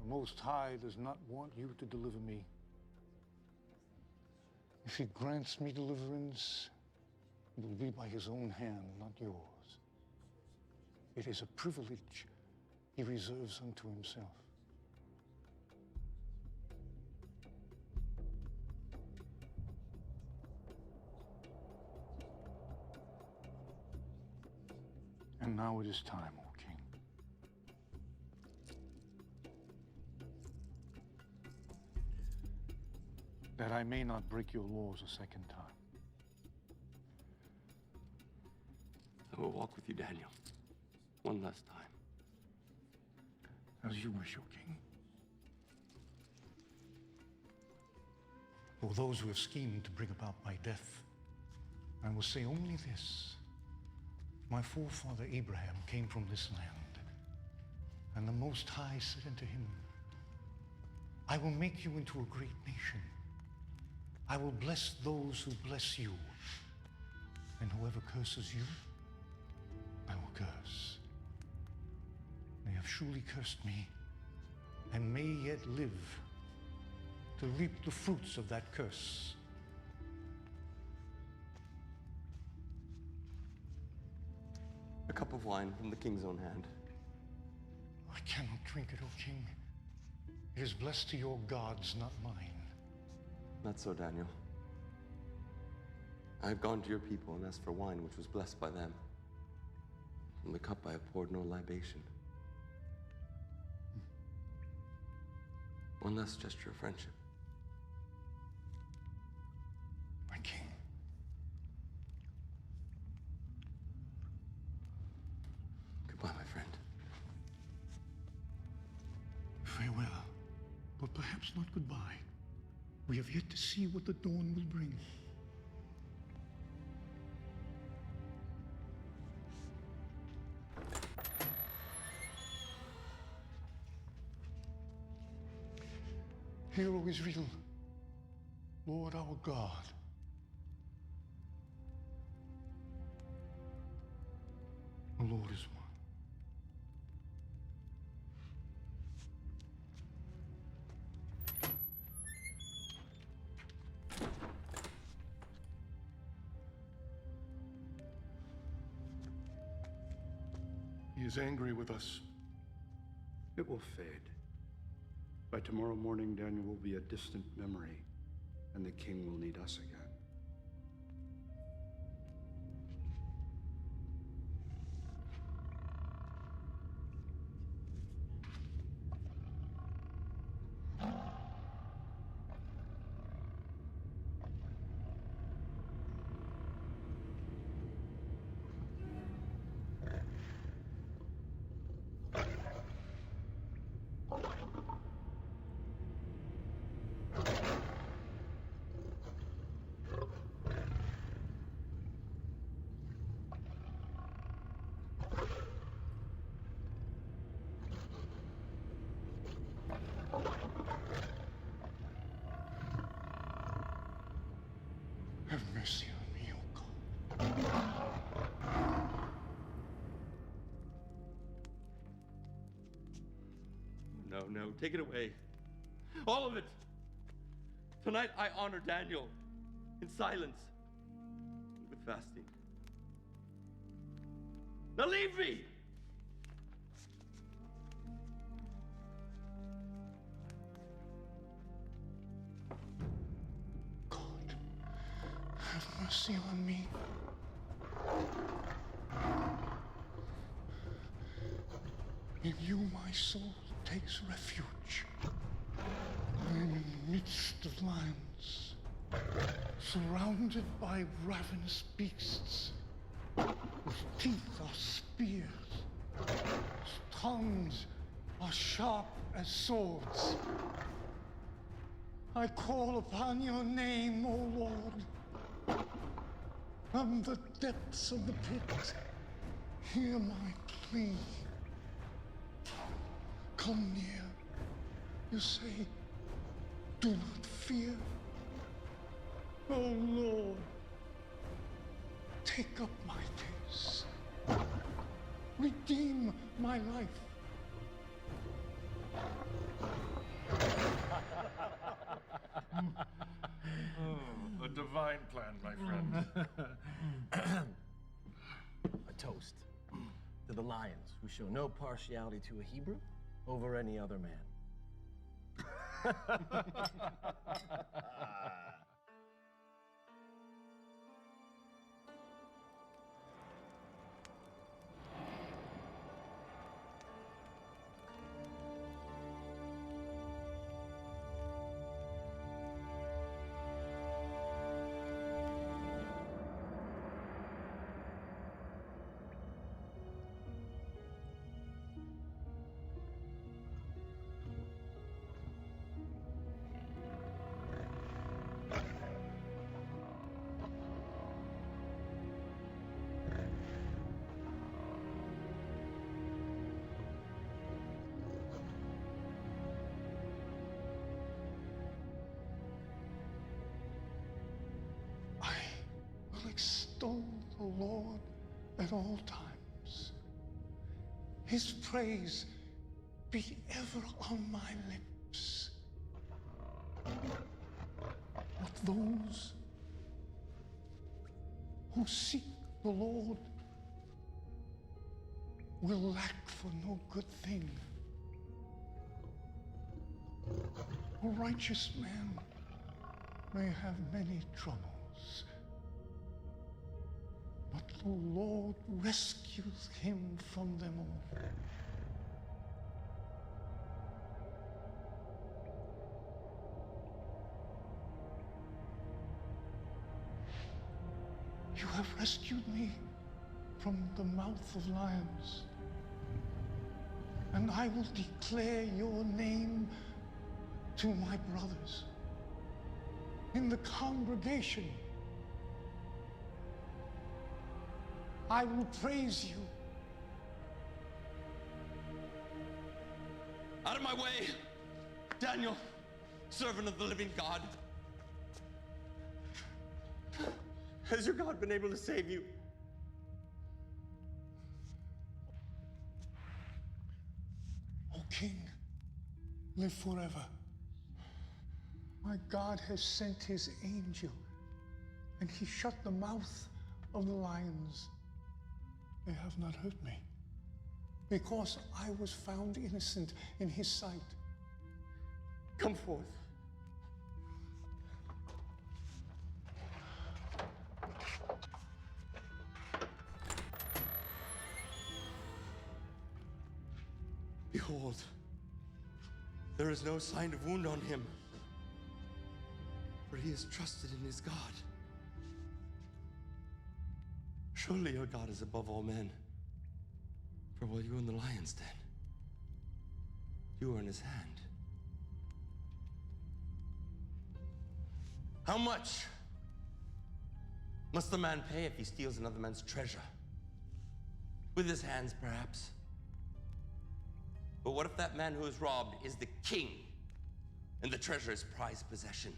The Most High does not want you to deliver me. If he grants me deliverance, it will be by his own hand, not yours. It is a privilege he reserves unto himself. And now it is time, O king. That I may not break your laws a second time. I will walk with you, Daniel. One last time. As you wish, O king. For those who have schemed to bring about my death, I will say only this. My forefather Abraham came from this land, and the Most High said unto him, I will make you into a great nation. I will bless those who bless you, and whoever curses you, I will curse. They have surely cursed me, and may yet live to reap the fruits of that curse. A cup of wine from the king's own hand. I cannot drink it, O king. It is blessed to your gods, not mine. Not so, Daniel. I have gone to your people and asked for wine which was blessed by them. From the cup I have poured no libation. One last gesture of friendship. My king. Goodbye, my friend. Farewell, but perhaps not goodbye. We have yet to see what the dawn will bring. Hear, O Israel, Lord our God. The Lord is one. He is angry with us. It will fade. By tomorrow morning, Daniel will be a distant memory, and the king will need us again. Have mercy on me, O God. No, no, take it away. All of it. Tonight I honor Daniel in silence and with fasting. Now leave me! Have mercy on me. In you my soul takes refuge. I am in the midst of lions, surrounded by ravenous beasts, whose teeth are spears, whose tongues are sharp as swords. I call upon your name, O Lord. From the depths of the pit, hear my plea. Come near. You say, do not fear. Oh Lord, take up my case. Redeem my life. A divine plan, my friend. A toast to the lions who show no partiality to a Hebrew over any other man. at all times. His praise be ever on my lips. But those who seek the Lord will lack for no good thing. A righteous man may have many troubles, but the Lord rescues him from them all. You have rescued me from the mouth of lions, and I will declare your name to my brothers in the congregation. I will praise you. Out of my way! Daniel, servant of the living God. Has your God been able to save you? O King, live forever. My God has sent his angel, and he shut the mouth of the lions. They have not hurt me, because I was found innocent in his sight. Come forth. Behold, there is no sign of wound on him, for he is trusted in his God. Surely your God is above all men, for while you were in the lion's den, you were in his hand. How much must the man pay if he steals another man's treasure? With his hands, perhaps. But what if that man who is robbed is the king, and the treasure is prized possession?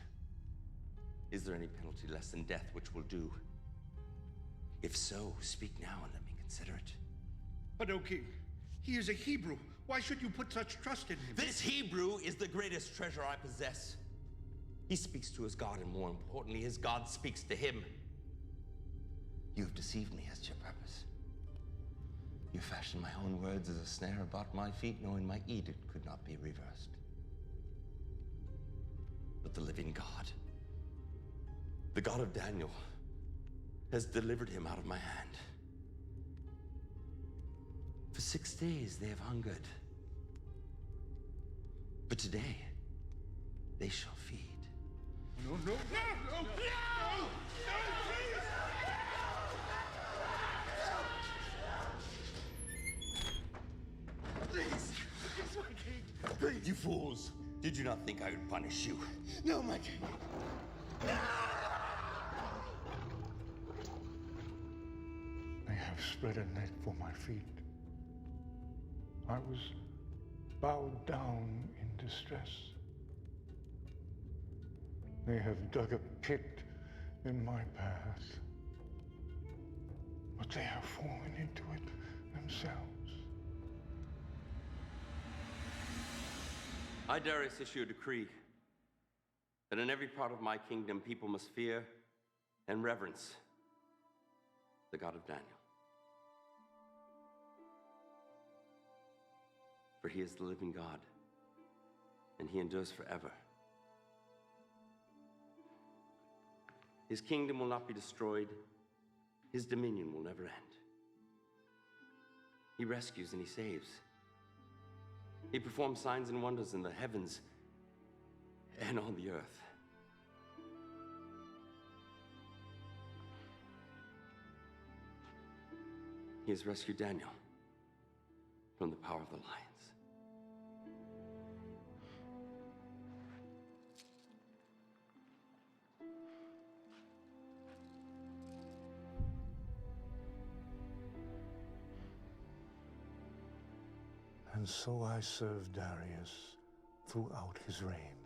Is there any penalty less than death which will do? If so, speak now and let me consider it. But, O King, he is a Hebrew. Why should you put such trust in him? This Hebrew is the greatest treasure I possess. He speaks to his God, and more importantly, his God speaks to him. You have deceived me as to your purpose. You fashioned my own words as a snare about my feet, knowing my edict could not be reversed. But the living God, the God of Daniel, has delivered him out of my hand. For 6 days they have hungered, but today they shall feed. No, no, no, no, no! Please, please, my king, please. You fools, did you not think I would punish you? No, my king. They have spread a net for my feet. I was bowed down in distress. They have dug a pit in my path, but they have fallen into it themselves. I, Darius, issue a decree that in every part of my kingdom people must fear and reverence the God of Daniel. For he is the living God, and he endures forever. His kingdom will not be destroyed. His dominion will never end. He rescues and he saves. He performs signs and wonders in the heavens and on the earth. He has rescued Daniel from the power of the lions. And so I served Darius throughout his reign.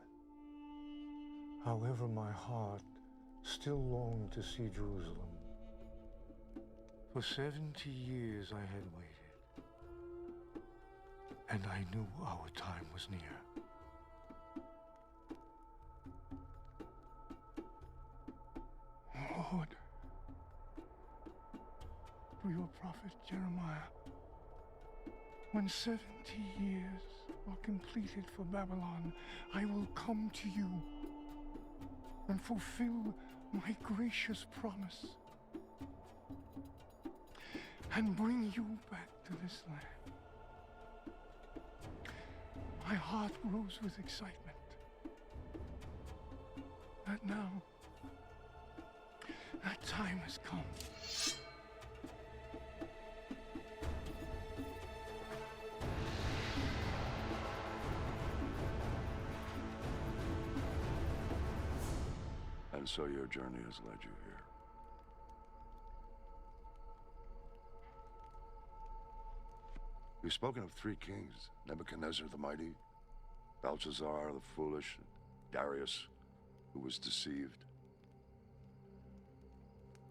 However, my heart still longed to see Jerusalem, For 70 years I had waited, and I knew our time was near. Lord, through your prophet Jeremiah, when 70 years are completed for Babylon, I will come to you and fulfill my gracious promise and bring you back to this land. My heart grows with excitement that now that time has come. And so your journey has led you here. You've spoken of three kings, Nebuchadnezzar the mighty, Belshazzar the foolish, and Darius, who was deceived.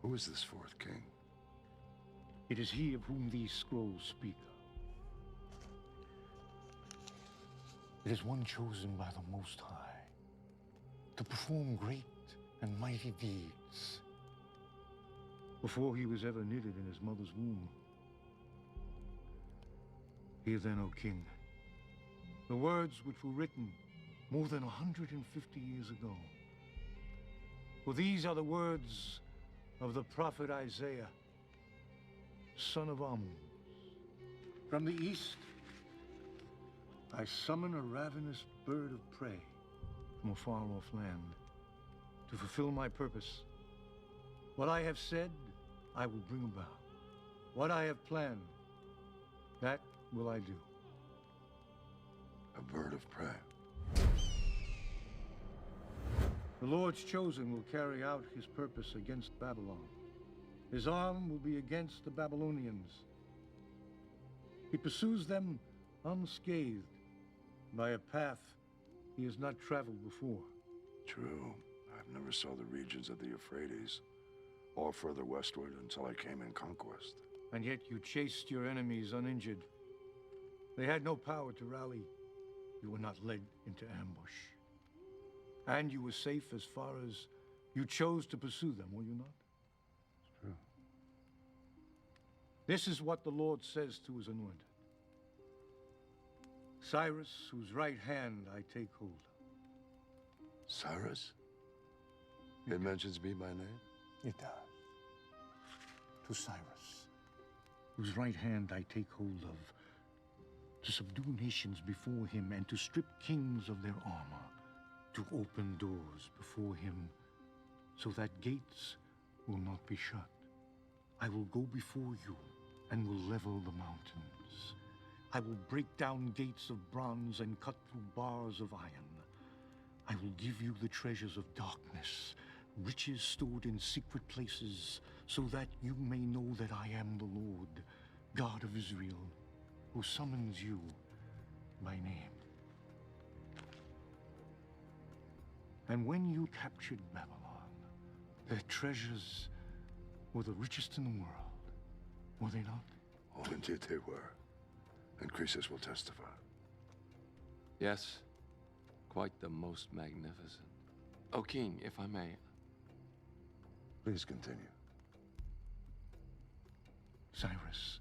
Who is this fourth king? It is he of whom these scrolls speak. It is one chosen by the Most High to perform great and mighty deeds. Before he was ever knitted in his mother's womb. Hear then, O King, the words which were written more than 150 years ago. For these are the words of the prophet Isaiah, son of Amoz. From the east, I summon a ravenous bird of prey from a far-off land to fulfill my purpose. What I have said, I will bring about. What I have planned, that will I do. A bird of prey. The Lord's chosen will carry out his purpose against Babylon. His arm will be against the Babylonians. He pursues them unscathed by a path he has not traveled before. True. I've never saw the regions of the Euphrates or further westward until I came in conquest. And yet you chased your enemies uninjured. They had no power to rally. You were not led into ambush. And you were safe as far as you chose to pursue them, were you not? It's true. This is what the Lord says to his anointed. Cyrus, whose right hand I take hold of. Cyrus? It mentions me by name? It does. To Cyrus, whose right hand I take hold of, to subdue nations before him and to strip kings of their armor, to open doors before him so that gates will not be shut. I will go before you and will level the mountains. I will break down gates of bronze and cut through bars of iron. I will give you the treasures of darkness, riches stored in secret places, so that you may know that I am the Lord, God of Israel, who summons you by name. And when you captured Babylon, their treasures were the richest in the world, were they not? Oh, indeed they were. And Croesus will testify. Yes, quite the most magnificent. O King, if I may. Please continue. Cyrus,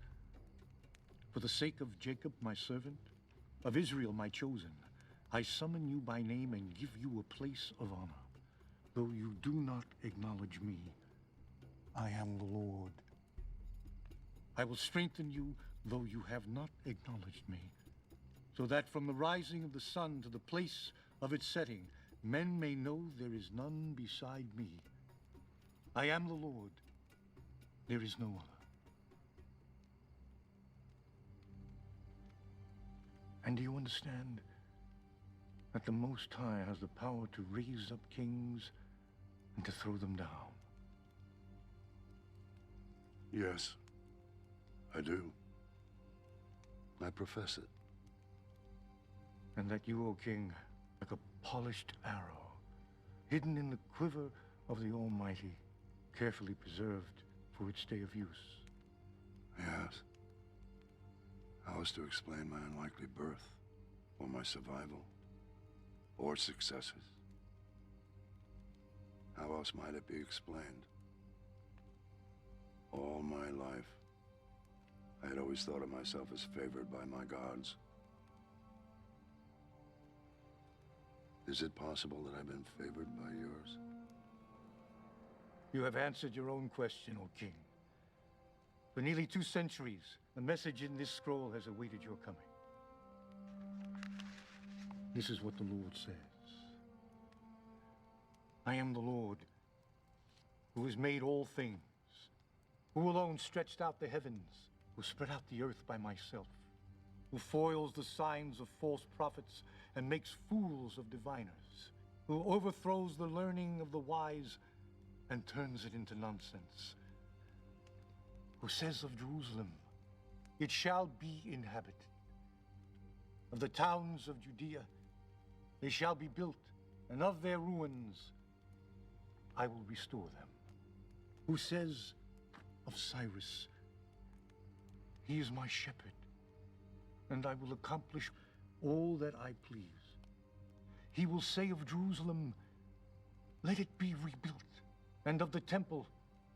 for the sake of Jacob, my servant, of Israel, my chosen, I summon you by name and give you a place of honor. Though you do not acknowledge me, I am the Lord. I will strengthen you, though you have not acknowledged me, so that from the rising of the sun to the place of its setting, men may know there is none beside me. I am the Lord. There is no other. And do you understand that the Most High has the power to raise up kings and to throw them down? Yes, I do. I profess it. And that you, O King, like a polished arrow, hidden in the quiver of the Almighty, carefully preserved for its day of use. Yes. How else to explain my unlikely birth, or my survival, or successes? How else might it be explained? All my life, I had always thought of myself as favored by my gods. Is it possible that I've been favored by yours? You have answered your own question, O King. For nearly 2 centuries, the message in this scroll has awaited your coming. This is what the Lord says. I am the Lord, who has made all things, who alone stretched out the heavens, who spread out the earth by myself, who foils the signs of false prophets and makes fools of diviners, who overthrows the learning of the wise and turns it into nonsense, who says of Jerusalem, it shall be inhabited. Of the towns of Judea, they shall be built, and of their ruins I will restore them. Who says of Cyrus, he is my shepherd, and I will accomplish all that I please. He will say of Jerusalem, let it be rebuilt, and of the temple,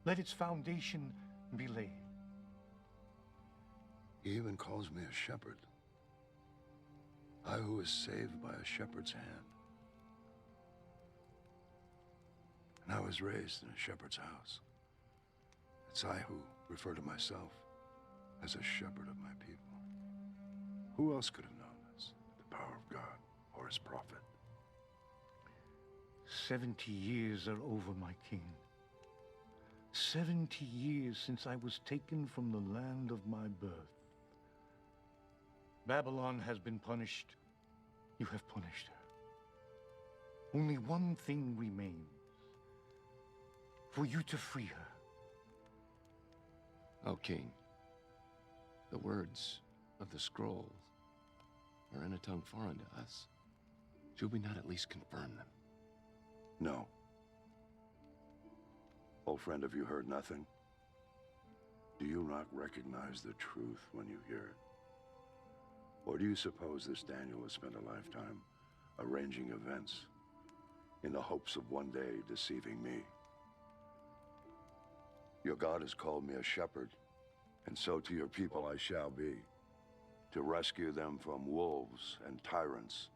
let its foundation be laid. He even calls me a shepherd. I who was saved by a shepherd's hand. And I was raised in a shepherd's house. It's I who refer to myself as a shepherd of my people. Who else could have known this? The power of God or his prophet? 70 years are over, my king. 70 years since I was taken from the land of my birth. Babylon has been punished. You have punished her. Only one thing remains. For you to free her. O king, the words of the scrolls are in a tongue foreign to us. Should we not at least confirm them? No. Old friend, have you heard nothing? Do you not recognize the truth when you hear it? Or do you suppose this Daniel has spent a lifetime arranging events in the hopes of one day deceiving me? Your God has called me a shepherd, and so to your people I shall be, to rescue them from wolves and tyrants,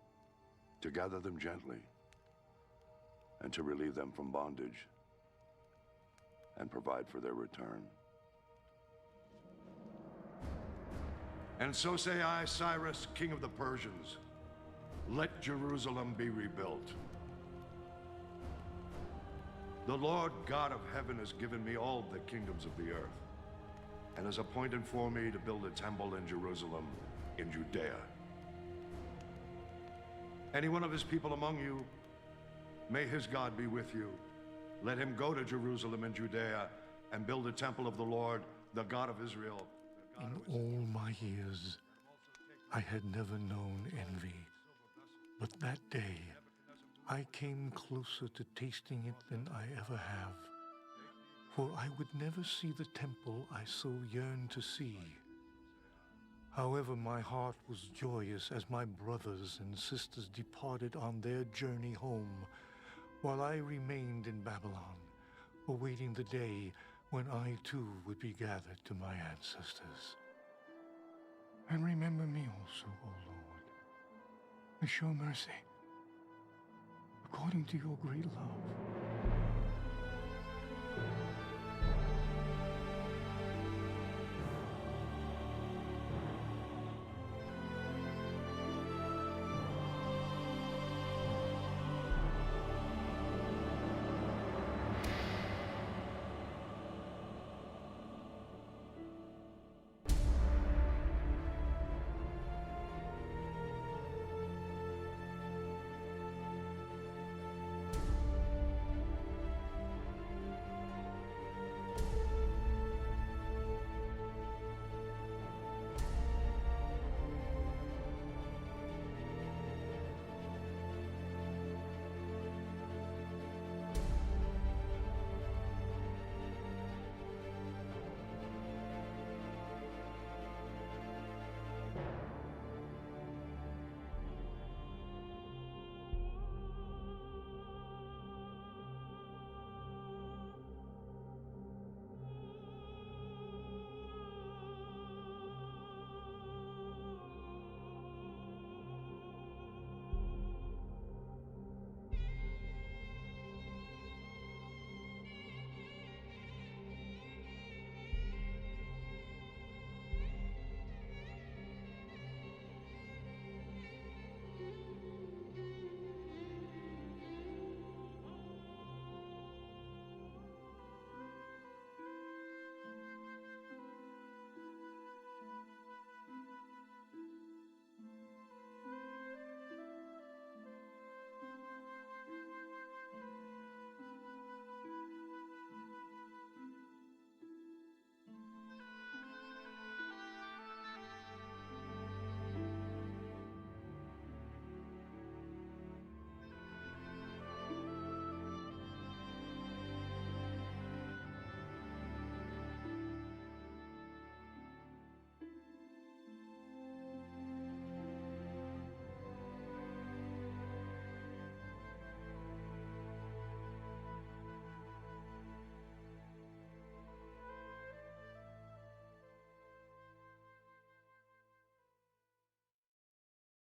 to gather them gently, and to relieve them from bondage, and provide for their return. And so say I, Cyrus, king of the Persians, let Jerusalem be rebuilt. The Lord God of heaven has given me all the kingdoms of the earth, and has appointed for me to build a temple in Jerusalem, in Judea. Any one of his people among you, may his God be with you. Let him go to Jerusalem and Judea and build a temple of the Lord, the God of Israel. In all my years, I had never known envy. But that day, I came closer to tasting it than I ever have. For I would never see the temple I so yearned to see. However, my heart was joyous as my brothers and sisters departed on their journey home, while I remained in Babylon, awaiting the day when I too would be gathered to my ancestors. And remember me also, O Lord, and show mercy, according to your great love.